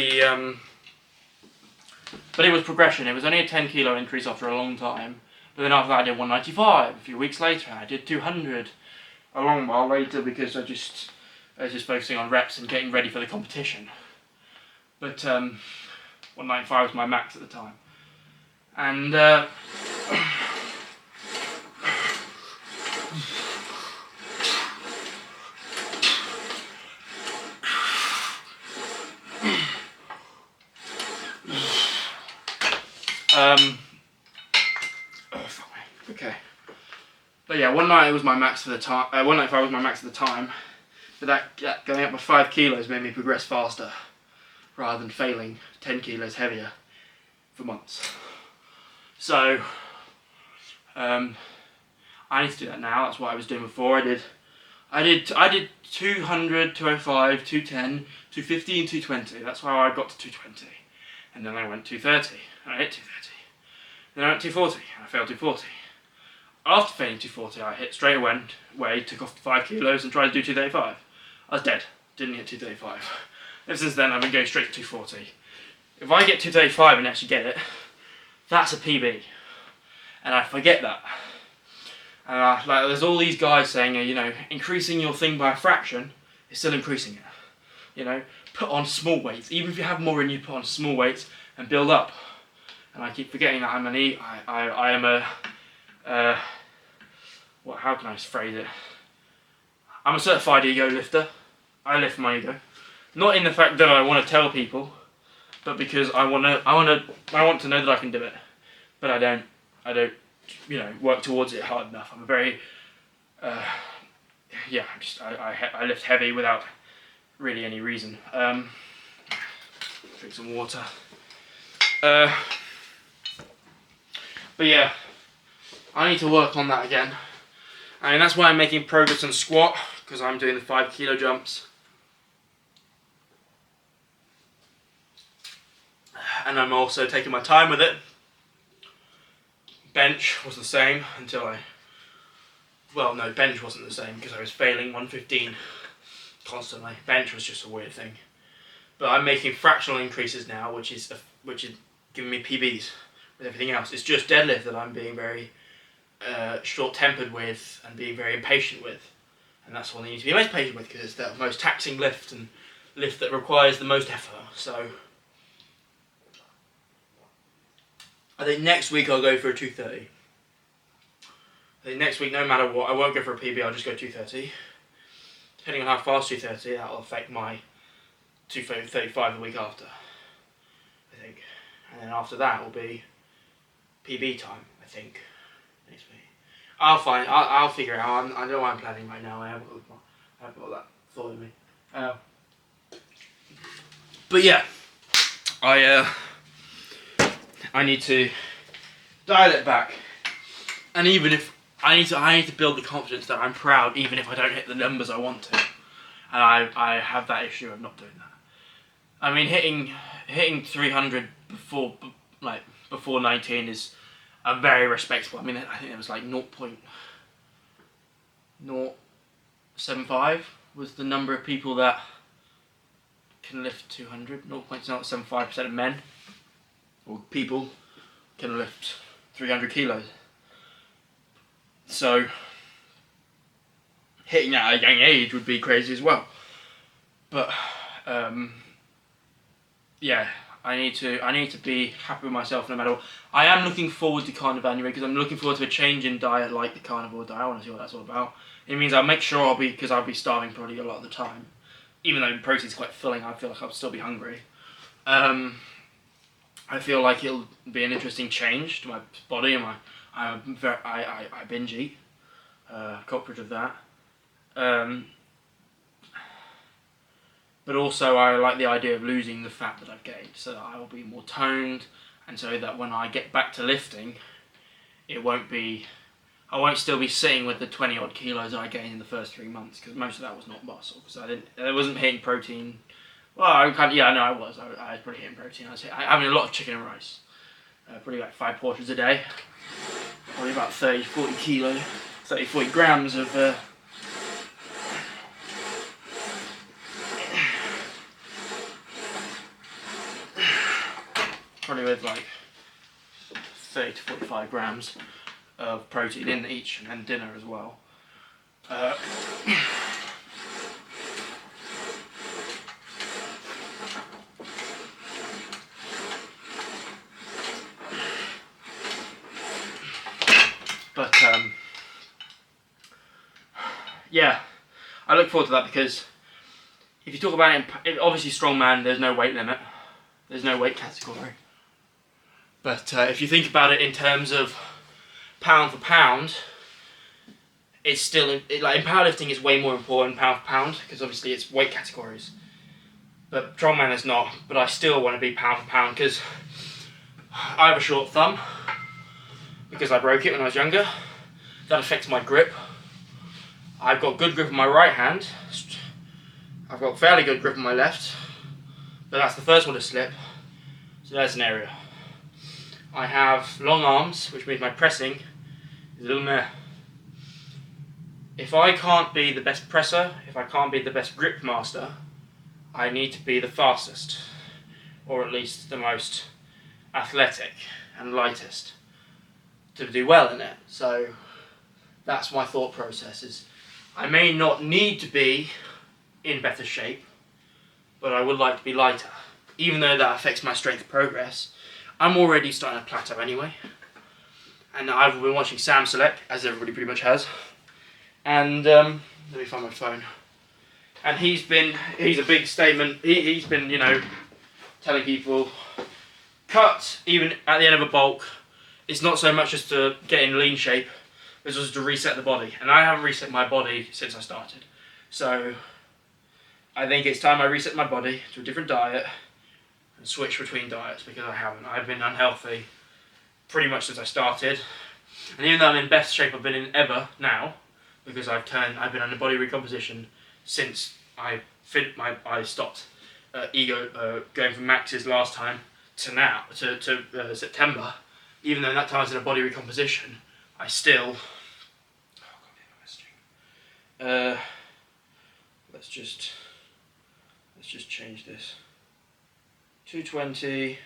but it was progression. It was only a 10 kilo increase after a long time. But then after that I did 195. A few weeks later I did 200. A long while later, because I was just focusing on reps and getting ready for the competition. But 195 was my max at the time. And okay. But yeah, 190 was my max for the time. 195 was my max at the time. But that going up by 5 kilos made me progress faster, rather than failing 10 kilos heavier for months. So I need to do that now. That's what I was doing before. I did 200, 205, 210, 250 and 220. That's how I got to 220. And then I went 230, and I hit 230. Then I went 240, and I failed 240. After failing 240, I hit straight away, took off 5 kilos and tried to do 235. I was dead. Didn't hit 235. Ever since then, I've been going straight to 240. If I get 235 and actually get it, that's a PB. And I forget that. Like there's all these guys saying, increasing your thing by a fraction is still increasing it. Put on small weights. Even if you have more in you, put on small weights and build up. And I keep forgetting that I am a how can I phrase it? I'm a certified ego lifter. I lift my ego. Not in the fact that I want to tell people, but because I want to know that I can do it. But I don't work towards it hard enough. I'm a very I lift heavy without really any reason. Drink some water. But yeah, I need to work on that again. I mean, that's why I'm making progress on squat, because I'm doing the 5 kilo jumps. And I'm also taking my time with it. Bench was the same until well, no, bench wasn't the same because I was failing 115 constantly. Bench was just a weird thing. But I'm making fractional increases now, which is giving me PBs with everything else. It's just deadlift that I'm being very short-tempered with and being very impatient with. And that's what I need to be most patient with because it's the most taxing lift and lift that requires the most effort. So I think next week I'll go for a 230. I think next week, no matter what, I won't go for a PB, I'll just go 230. Depending on how fast 230, that'll affect my 235 the week after, I think. And then after that will be PB time, I think, next week. I'll figure it out. I know what I'm planning right now. I haven't got that thought in me. But yeah, I need to dial it back, and even if I need to build the confidence that I'm proud, even if I don't hit the numbers I want to, and I have that issue of not doing that. I mean, hitting 300 before 19 is a very respectable. I mean, I think it was like 0.075 was the number of people that can lift 200. 0.075% of men or people can lift 300 kilos. So hitting that at a young age would be crazy as well. But yeah, I need to be happy with myself no matter what. I am looking forward to carnivore anyway because I'm looking forward to a change in diet like the carnivore diet. I want to see what that's all about. It means I'll make sure I'll be starving probably a lot of the time. Even though protein's quite filling, I feel like I'll still be hungry. I feel like it'll be an interesting change to my body and I binge eat, culprit of that. But also I like the idea of losing the fat that I've gained, so that I will be more toned, and so that when I get back to lifting, I won't still be sitting with the 20 odd kilos I gained in the first 3 months, because most of that was not muscle, because I wasn't hitting protein. Well, I was probably hitting protein. I was having a lot of chicken and rice, probably like 5 portions a day, probably about 40 grams of probably with like 30 to 45 grams of protein in each, and then dinner as well. But yeah, I look forward to that because if you talk about it, obviously Strongman, there's no weight limit, there's no weight category. But if you think about it in terms of pound for pound, it's still like in powerlifting it's way more important pound for pound because obviously it's weight categories. But Strongman is not. But I still want to be pound for pound because I have a short thumb because I broke it when I was younger. That affects my grip. I've got good grip on my right hand. I've got fairly good grip on my left, but that's the first one to slip. So there's an area. I have long arms, which means my pressing is a little meh. If I can't be the best presser, if I can't be the best grip master, I need to be the fastest, or at least the most athletic and lightest to do well in it. So that's my thought process. Is I may not need to be in better shape, but I would like to be lighter. Even though that affects my strength progress, I'm already starting to plateau anyway. And I've been watching Sam Select, as everybody pretty much has. And let me find my phone. And he's a big statement. He's been, telling people, cut even at the end of a bulk. It's not so much just to get in lean shape, it's also to reset the body. And I haven't reset my body since I started. So I think it's time I reset my body to a different diet, and switch between diets, because I haven't. I've been unhealthy pretty much since I started, and even though I'm in best shape I've been in ever now, because I've been under body recomposition since I stopped going from maxes last time to now to September. Even though that time I was in a body recomposition, I still. Let's just change this. 220.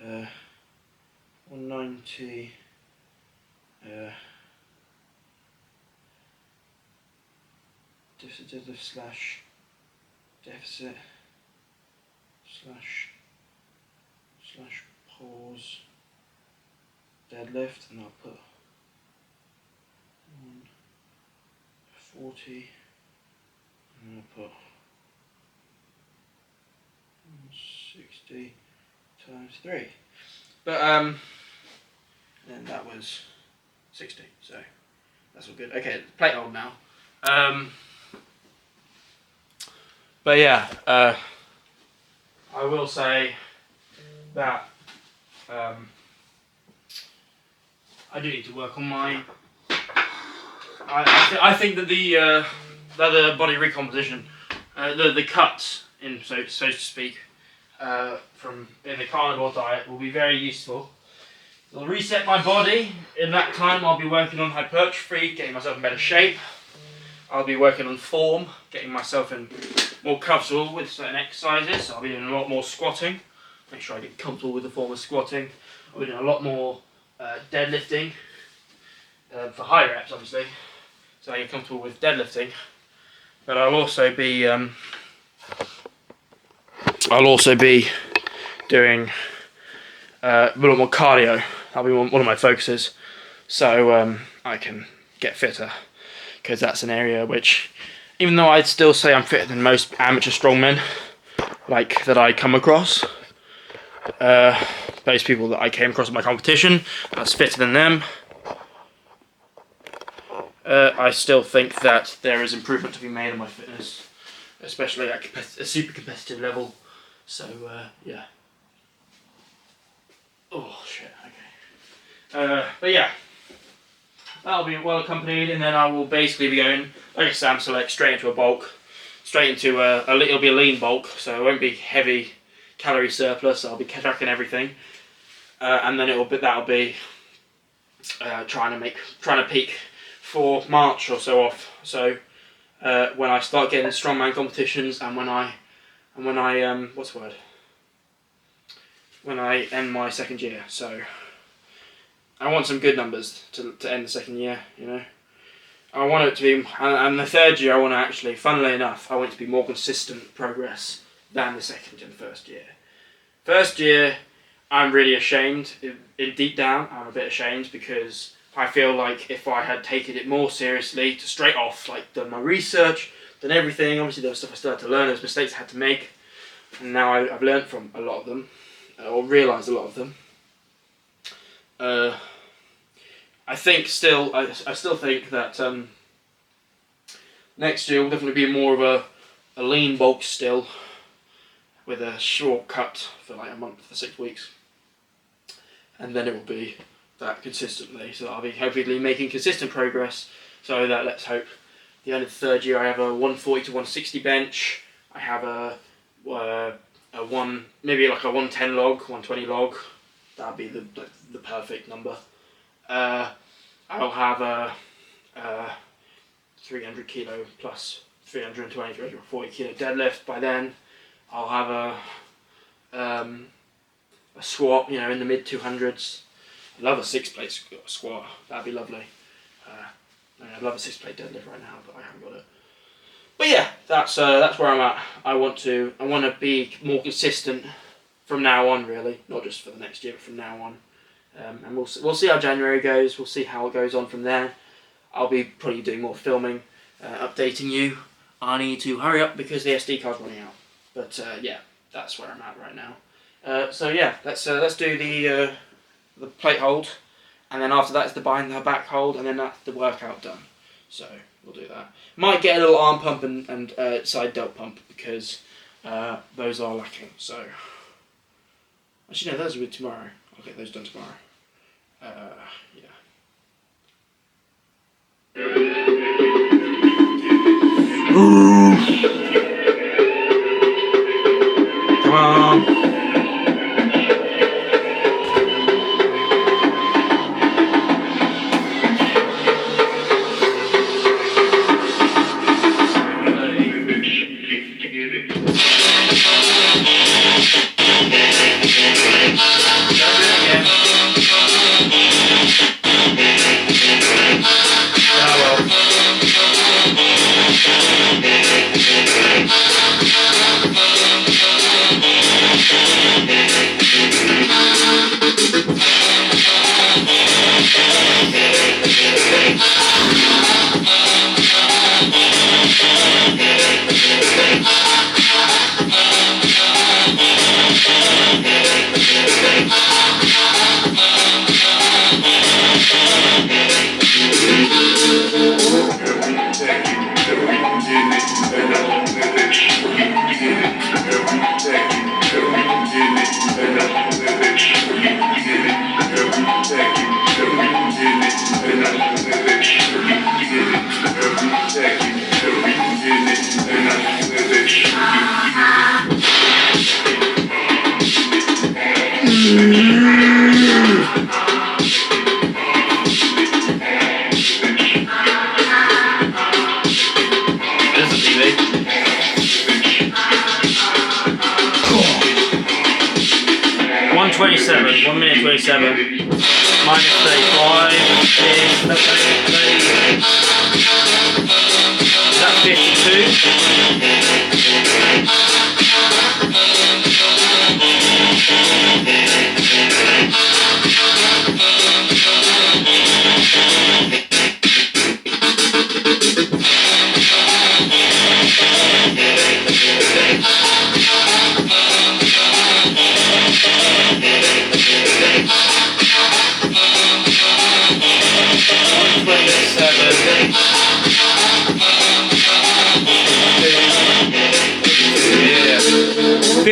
190. Deficit slash deficit slash pause deadlift, and I'll put 140, and I'll put 160 times 3. But and that was 60, so that's all good. Okay, plate hold now. But yeah, I will say that I do need to work on my. I think that the body recomposition, the cuts in so to speak, from in the carnivore diet will be very useful. It'll reset my body. In that time, I'll be working on hypertrophy, getting myself in better shape. I'll be working on form, getting myself in more comfortable with certain exercises. So I'll be doing a lot more squatting. Make sure I get comfortable with the form of squatting. I'll be doing a lot more deadlifting for high reps, obviously, so I get comfortable with deadlifting. But I'll also be doing a little more cardio. That'll be one of my focuses, so I can get fitter. Because that's an area which, even though I'd still say I'm fitter than most amateur strongmen, like that I come across, those people that I came across in my competition, that's fitter than them. I still think that there is improvement to be made on my fitness, especially at a super competitive level. So yeah. Oh shit. Okay. But yeah. That'll be well accompanied, and then I will basically be going, like a Sam Select, straight into a bulk, straight into it'll be a lean bulk, so it won't be heavy calorie surplus. I'll be tracking everything, and then that'll be trying to peak for March or so off. So when I start getting strongman competitions, and when I what's the word? When I end my second year, so. I want some good numbers to end the second year, you know. I want it to be, and the third year I want to actually, funnily enough, I want it to be more consistent progress than the second and first year. First year, I'm really ashamed. Deep down, I'm a bit ashamed, because I feel like if I had taken it more seriously, to straight off, like done my research, done everything, obviously there was stuff I still had to learn, there was mistakes I had to make, and now I've learned from a lot of them, or realised a lot of them. I still think that next year will definitely be more of a lean bulk still, with a short cut for like a month for 6 weeks, and then it will be that consistently. So I'll be hopefully making consistent progress. So that, let's hope, the end of the third year I have a 140 to 160 bench. I have maybe like a 110 log, 120 log. That'd be the perfect number. I'll have a 300 kilo plus 320, 340 kilo deadlift by then. I'll have a squat, you know, in the mid 200s. I'd love a 6-plate squat. That'd be lovely. I'd love a 6-plate deadlift right now, but I haven't got it. But yeah, that's where I'm at. I want to be more consistent from now on, really, not just for the next year, but from now on. And we'll see how January goes. We'll see how it goes on from there. I'll be probably doing more filming, updating you. I need to hurry up because the SD card's running out. But yeah, that's where I'm at right now. So yeah, let's do the plate hold, and then after that it's the behind the back hold, and then that's the workout done. So we'll do that. Might get a little arm pump and side delt pump, because those are lacking. So, actually no, those will be tomorrow. I'll get those done tomorrow. Yeah. Come on. .27, 1 minute 27, minus 35 is that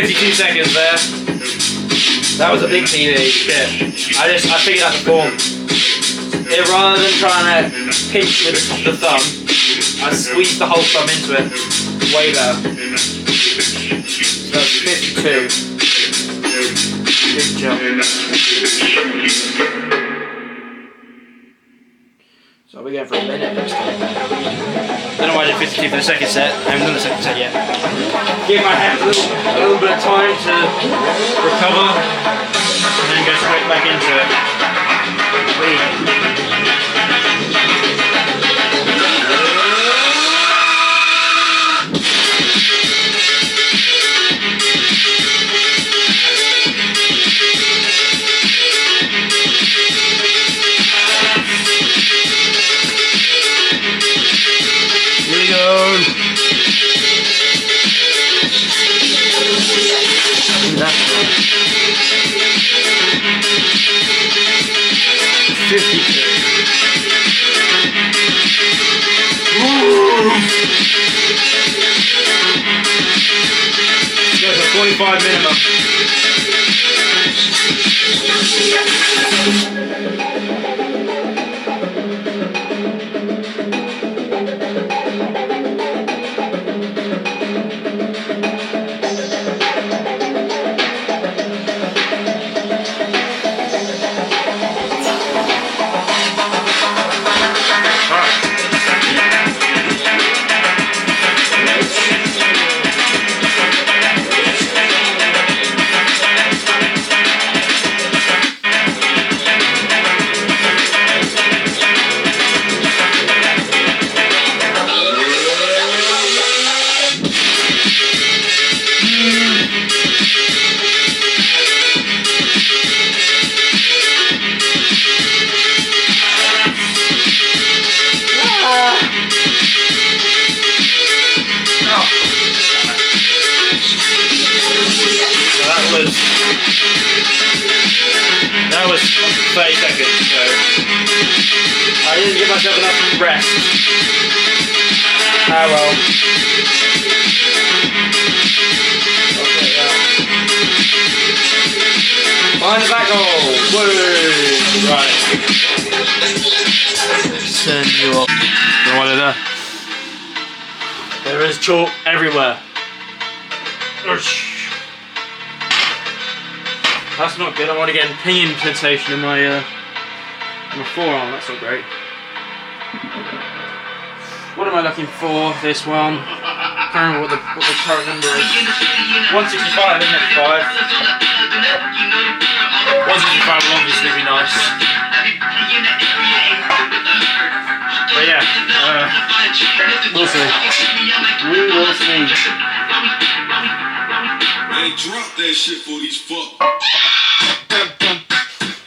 52 seconds there. That was a big PB. Shit. I figured out the form. Rather than trying to pinch with the thumb, I squeezed the whole thumb into it. Way better. So that's 52. Big jump. So I'll be going for a minute next time. Don't know why I did 52 for the second set. I haven't done the second set yet. Give my hands a little bit of time to recover and then go straight back into it. Here we go. That's 52. Go for 45 minimum. That was 30 seconds, so I didn't give myself enough rest. Ah well. Behind the back goal. Woo! Right. Send you off. Don't want it there. There is chalk everywhere. That's not good. I'm already getting pinging sensation in my forearm. That's not great. What am I looking for? This one. I can't remember what the current number is. 165, isn't it? 5. 165 will obviously be nice. But yeah, we'll see. We will see. Hey, drop that shit for these fuck.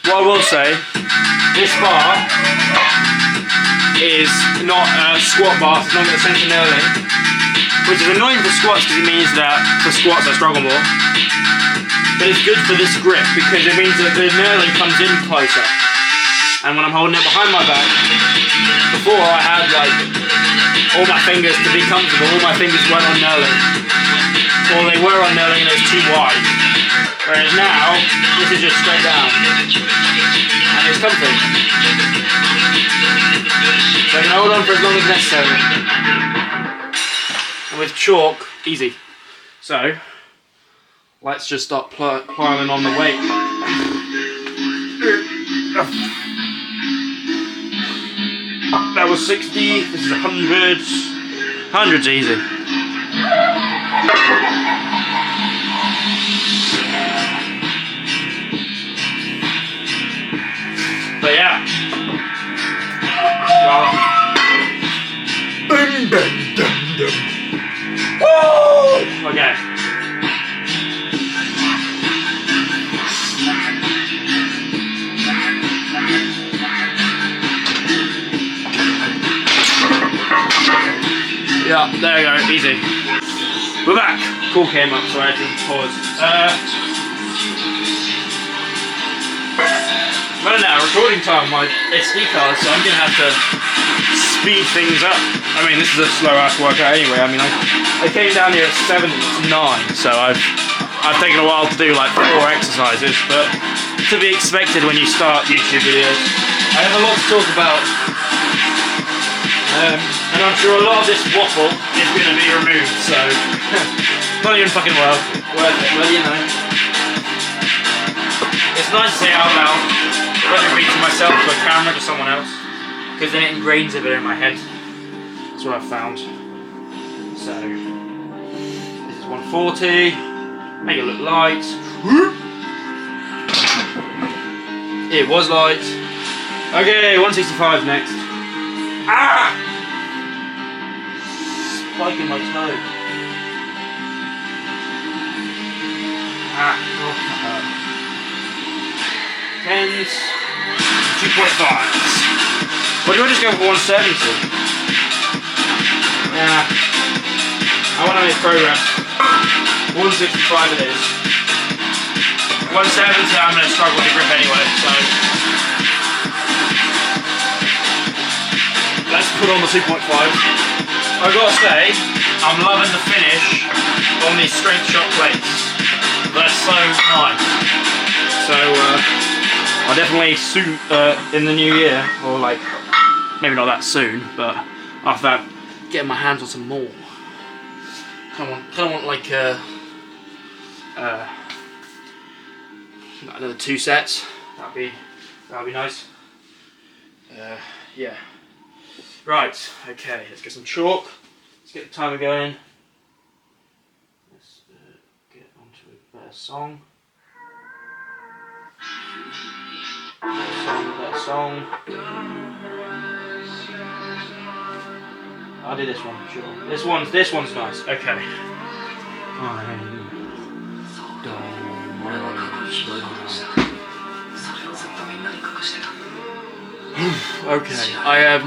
What I will say, this bar is not a squat bar, so it's not got the centre knurling, which is annoying for squats because it means that for squats I struggle more. But it's good for this grip because it means that the knurling comes in closer. And when I'm holding it behind my back, before I had like all my fingers to be comfortable, all my fingers weren't on knurling. Or they were on knurling and it was too wide. Whereas now, this is just straight down. And it's comfy. So I can hold on for as long as necessary. And with chalk, easy. So, let's just start piling on the weight. That was 60, this is 100. 100's easy. But yeah. Woo! Okay. Yeah, there you go, easy. We're back. Call came up, so I had to pause. Running out of recording time on my SD card, so I'm gonna have to speed things up. I mean, this is a slow ass workout anyway. I mean, I came down here at 7, it's 9, so I've taken a while to do like 4 exercises, but to be expected when you start YouTube videos. I have a lot to talk about. And I'm sure a lot of this waffle is going to be removed, so not even fucking worth it, but you know. It's nice to say it out loud, whether it be to myself, to a camera, to someone else, because then it ingrains a bit in my head. That's what I've found. So, this is 140, make it look light. It was light. Okay, 165 next. Ah! Spike in my toe. Ah, oh, 10s, 2.5s. What do I just go for 170? Yeah, I want to make progress. 165 it is. 170 I'm going to struggle with the grip anyway, so let's put on the 2.5. I've got to say, I'm loving the finish on these strength shot plates. They're so nice. So I'll definitely soon, in the new year, or like, maybe not that soon, but after that, getting my hands on some more. Kind of want like another 2 sets. That'd be nice. Yeah. Right. Okay. Let's get some chalk. Let's get the timer going. Let's get onto a better song. Better song. I'll do this one, sure. This one's nice. Okay. Okay, I have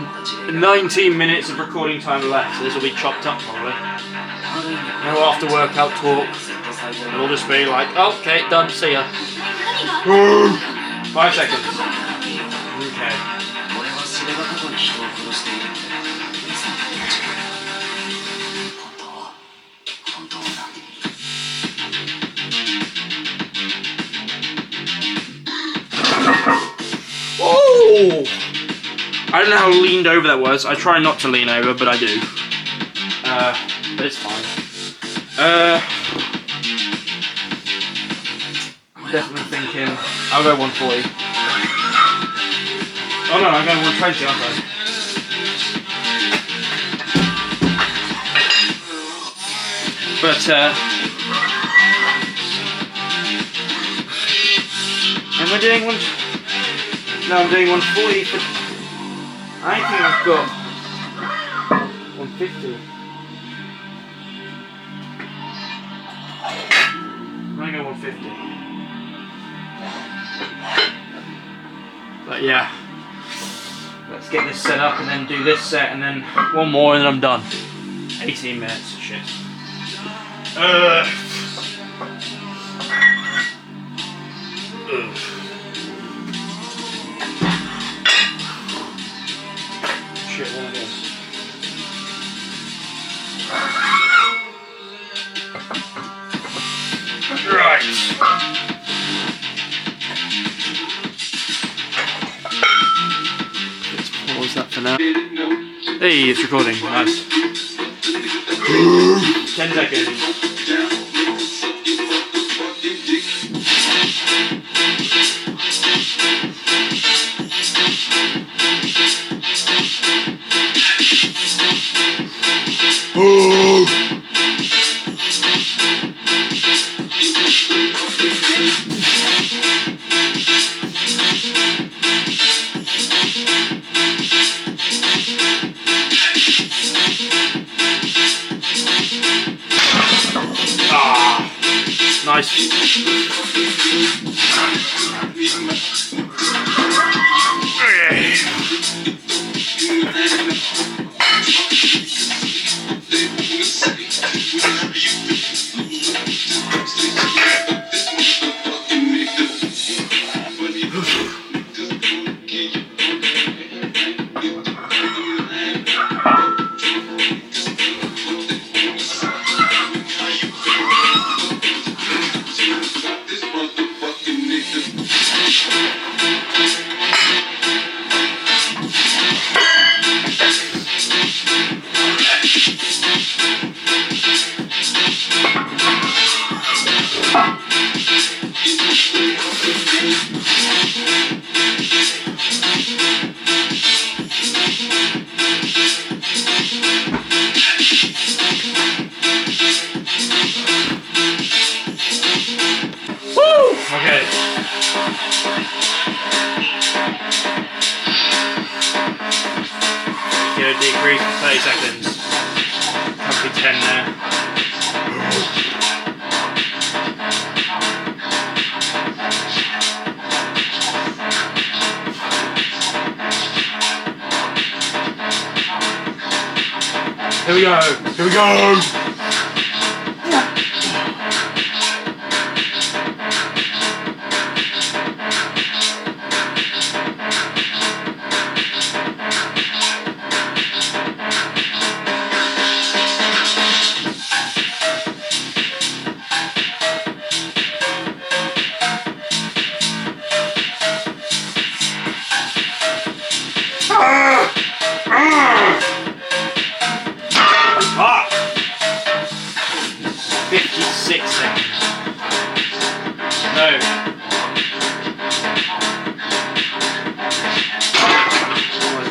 19 minutes of recording time left, so this will be chopped up probably. No after workout talk. It'll just be like, okay, done, see ya. 5 seconds. Okay. Oh! I don't know how leaned over that was. I try not to lean over, but I do. But it's fine. I'm definitely thinking I'll go 140. Oh no, I'm going 120, aren't I? But am I doing one? No, I'm doing 140 for. I think I've got 150. I'm gonna go 150. But yeah, let's get this set up and then do this set and then one more and then I'm done. 18 minutes, shit. Shit, one of those. Right. Let's pause that for now. Hey, it's recording. Nice. 10 seconds. Nice. Okay. Go decrease for 30 seconds. Probably 10 there. Here we go. Here we go. Ah! 56 seconds. No. What was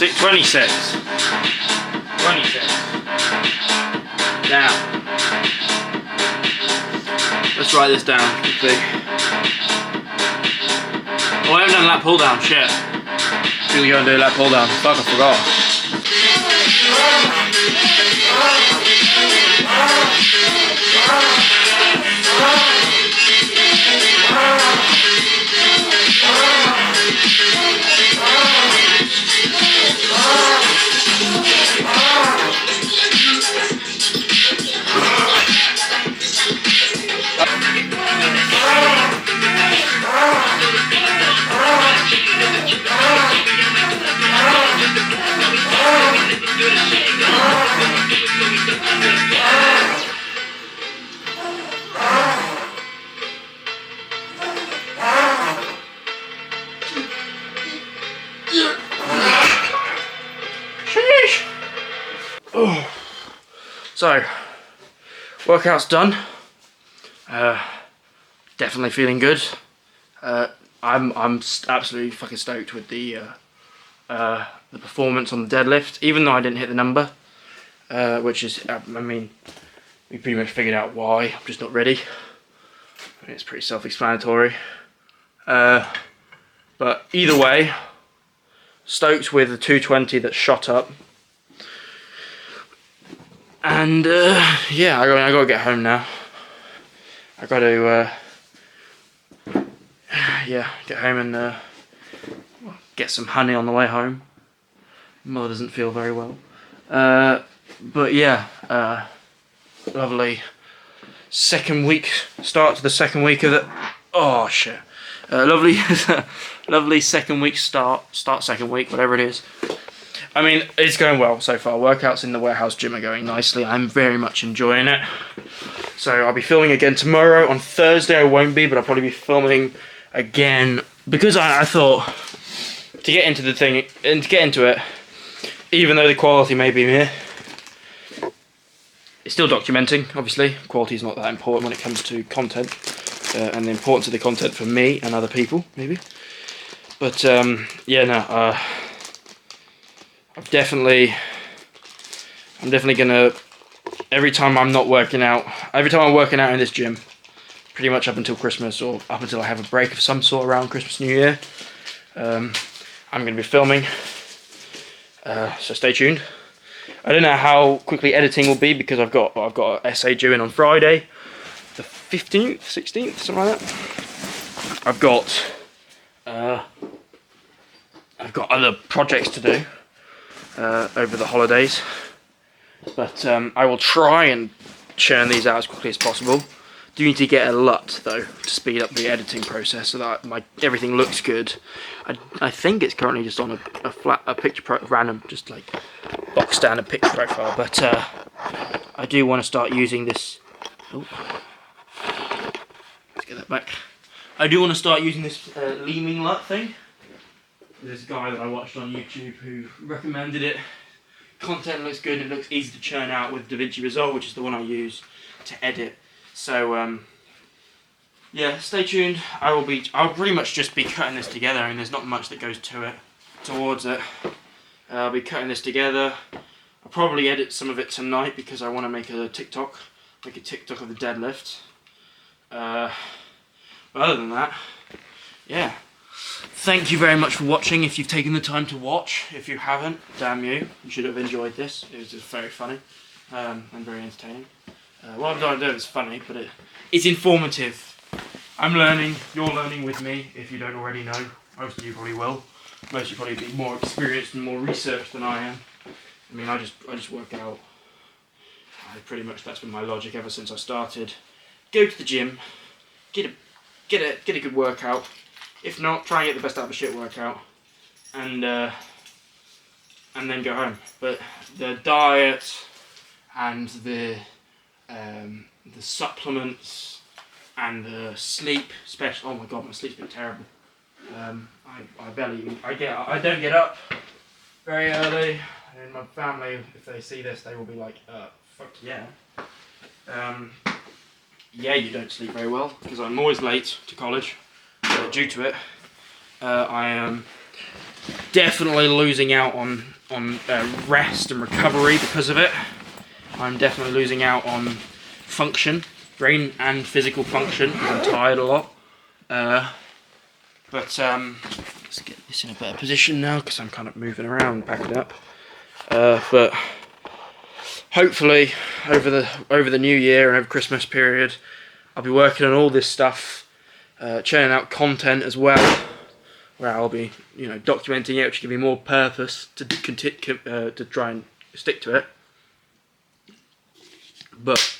it? 26. 26. Down. Let's write this down quickly. Oh, I haven't done lat pull down, shit. Really go and do lat pull down. Fuck, I forgot. Oh. So, workout's done. Definitely feeling good. I'm absolutely fucking stoked with the performance on the deadlift, even though I didn't hit the number, which is, I mean, we pretty much figured out why. I'm just not ready. I mean, it's pretty self-explanatory. But either way, stoked with the 220 that shot up. And yeah, I gotta get home now. I gotta yeah, get home and get some honey on the way home. Mother doesn't feel very well. But yeah, lovely second week, start to the second week of the, oh shit. Lovely, lovely second week start second week, whatever it is. I mean, it's going well so far. Workouts in the warehouse gym are going nicely. I'm very much enjoying it. So I'll be filming again tomorrow. On Thursday I won't be, but I'll probably be filming again because I thought to get into the thing and to get into it, even though the quality may be meh, it's still documenting. Obviously, quality is not that important when it comes to content, and the importance of the content for me and other people, maybe. But yeah, no. I'm definitely gonna, every time I'm not working out, every time I'm working out in this gym, pretty much up until Christmas or up until I have a break of some sort around Christmas, New Year, I'm gonna be filming. So stay tuned. I don't know how quickly editing will be because I've got an essay due in on Friday, the 15th, 16th, something like that. I've got other projects to do over the holidays, but I will try and churn these out as quickly as possible. Do need to get a LUT though to speed up the editing process so that everything looks good. I think it's currently just on a picture random, just like box standard picture profile, but I do want to start using this. Oh, let's get that back. I do want to start using this leaning LUT thing. There's a guy that I watched on YouTube who recommended it. Content looks good, it looks easy to churn out with DaVinci Resolve, which is the one I use to edit. So yeah, stay tuned. I'll pretty much just be cutting this together. I mean, there's not much that goes towards it. I'll be cutting this together. I'll probably edit some of it tonight because I want to make a TikTok of the deadlift. But other than that, yeah. Thank you very much for watching, if you've taken the time to watch. If you haven't, damn you. You should have enjoyed this. It was just very funny and very entertaining. What I'm trying to do is funny, but it's informative. I'm learning, you're learning with me, if you don't already know. Most of you probably will. Most of you probably be more experienced and more researched than I am. I mean, I just work out. Pretty much that's been my logic ever since I started. Go to the gym, get a good workout. If not, try and get the best out of a shit workout, and then go home. But the diet and the supplements and the sleep, especially, oh my god, my sleep's been terrible. I don't get up very early, and my family, if they see this, they will be like, fuck yeah. Yeah, you don't sleep very well, because I'm always late to college. Due to it, I am definitely losing out on rest and recovery because of it. I'm definitely losing out on function, brain and physical function, because I'm tired a lot. But let's get this in a better position now, because I'm kind of moving around, packing up. But hopefully, over the New Year and over Christmas period, I'll be working on all this stuff. Churning out content as well, where I'll be, documenting it, which will give me more purpose to try and stick to it. But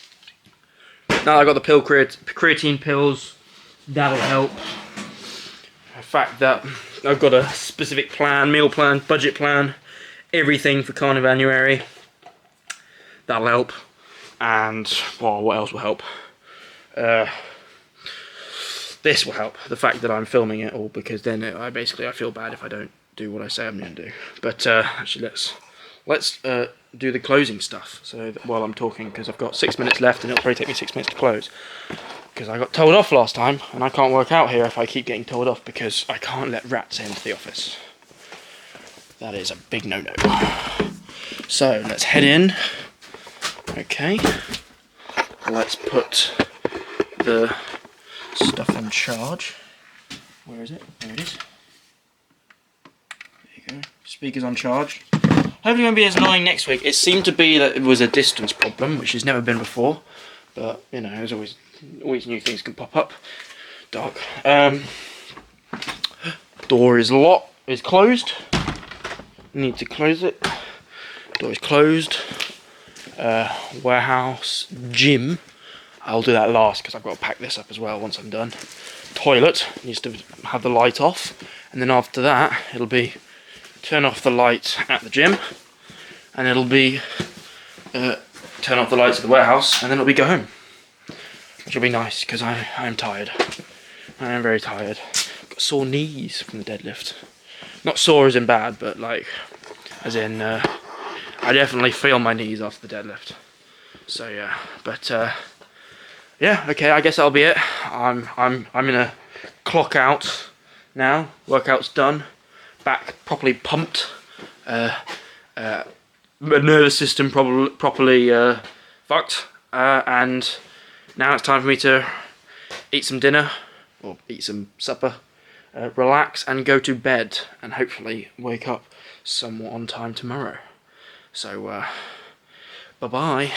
now I've got the creatine pills, that'll help. The fact that I've got a specific plan, meal plan, budget plan, everything for Carnivanuary, that'll help. And well, what else will help? This will help, the fact that I'm filming it all, because then I feel bad if I don't do what I say I'm going to do. But actually, let's let's do the closing stuff. So while I'm talking, because I've got 6 minutes left, and it'll probably take me 6 minutes to close. Because I got told off last time, and I can't work out here if I keep getting told off because I can't let rats into the office. That is a big no-no. So let's head in. Okay. Let's put the stuff on charge. Where is it? There it is. There you go. Speakers on charge. Hopefully it won't be as annoying next week. It seemed to be that it was a distance problem, which has never been before. But, you know, there's always new things can pop up. Dark. Door is closed. Need to close it. Door is closed. Warehouse, gym. I'll do that last because I've got to pack this up as well once I'm done. Toilet needs to have the light off, and then after that it'll be turn off the light at the gym, and it'll be turn off the lights at the warehouse, and then it'll be go home, which will be nice because I am tired. I am very tired. Got sore knees from the deadlift. Not sore as in bad, but like as in I definitely feel my knees after the deadlift. So yeah, but yeah, okay, I guess that'll be it. I'm gonna clock out now. Workout's done. Back properly pumped. Nervous system properly fucked. And now it's time for me to eat some dinner or eat some supper, relax, and go to bed, and hopefully wake up somewhat on time tomorrow. So, bye-bye.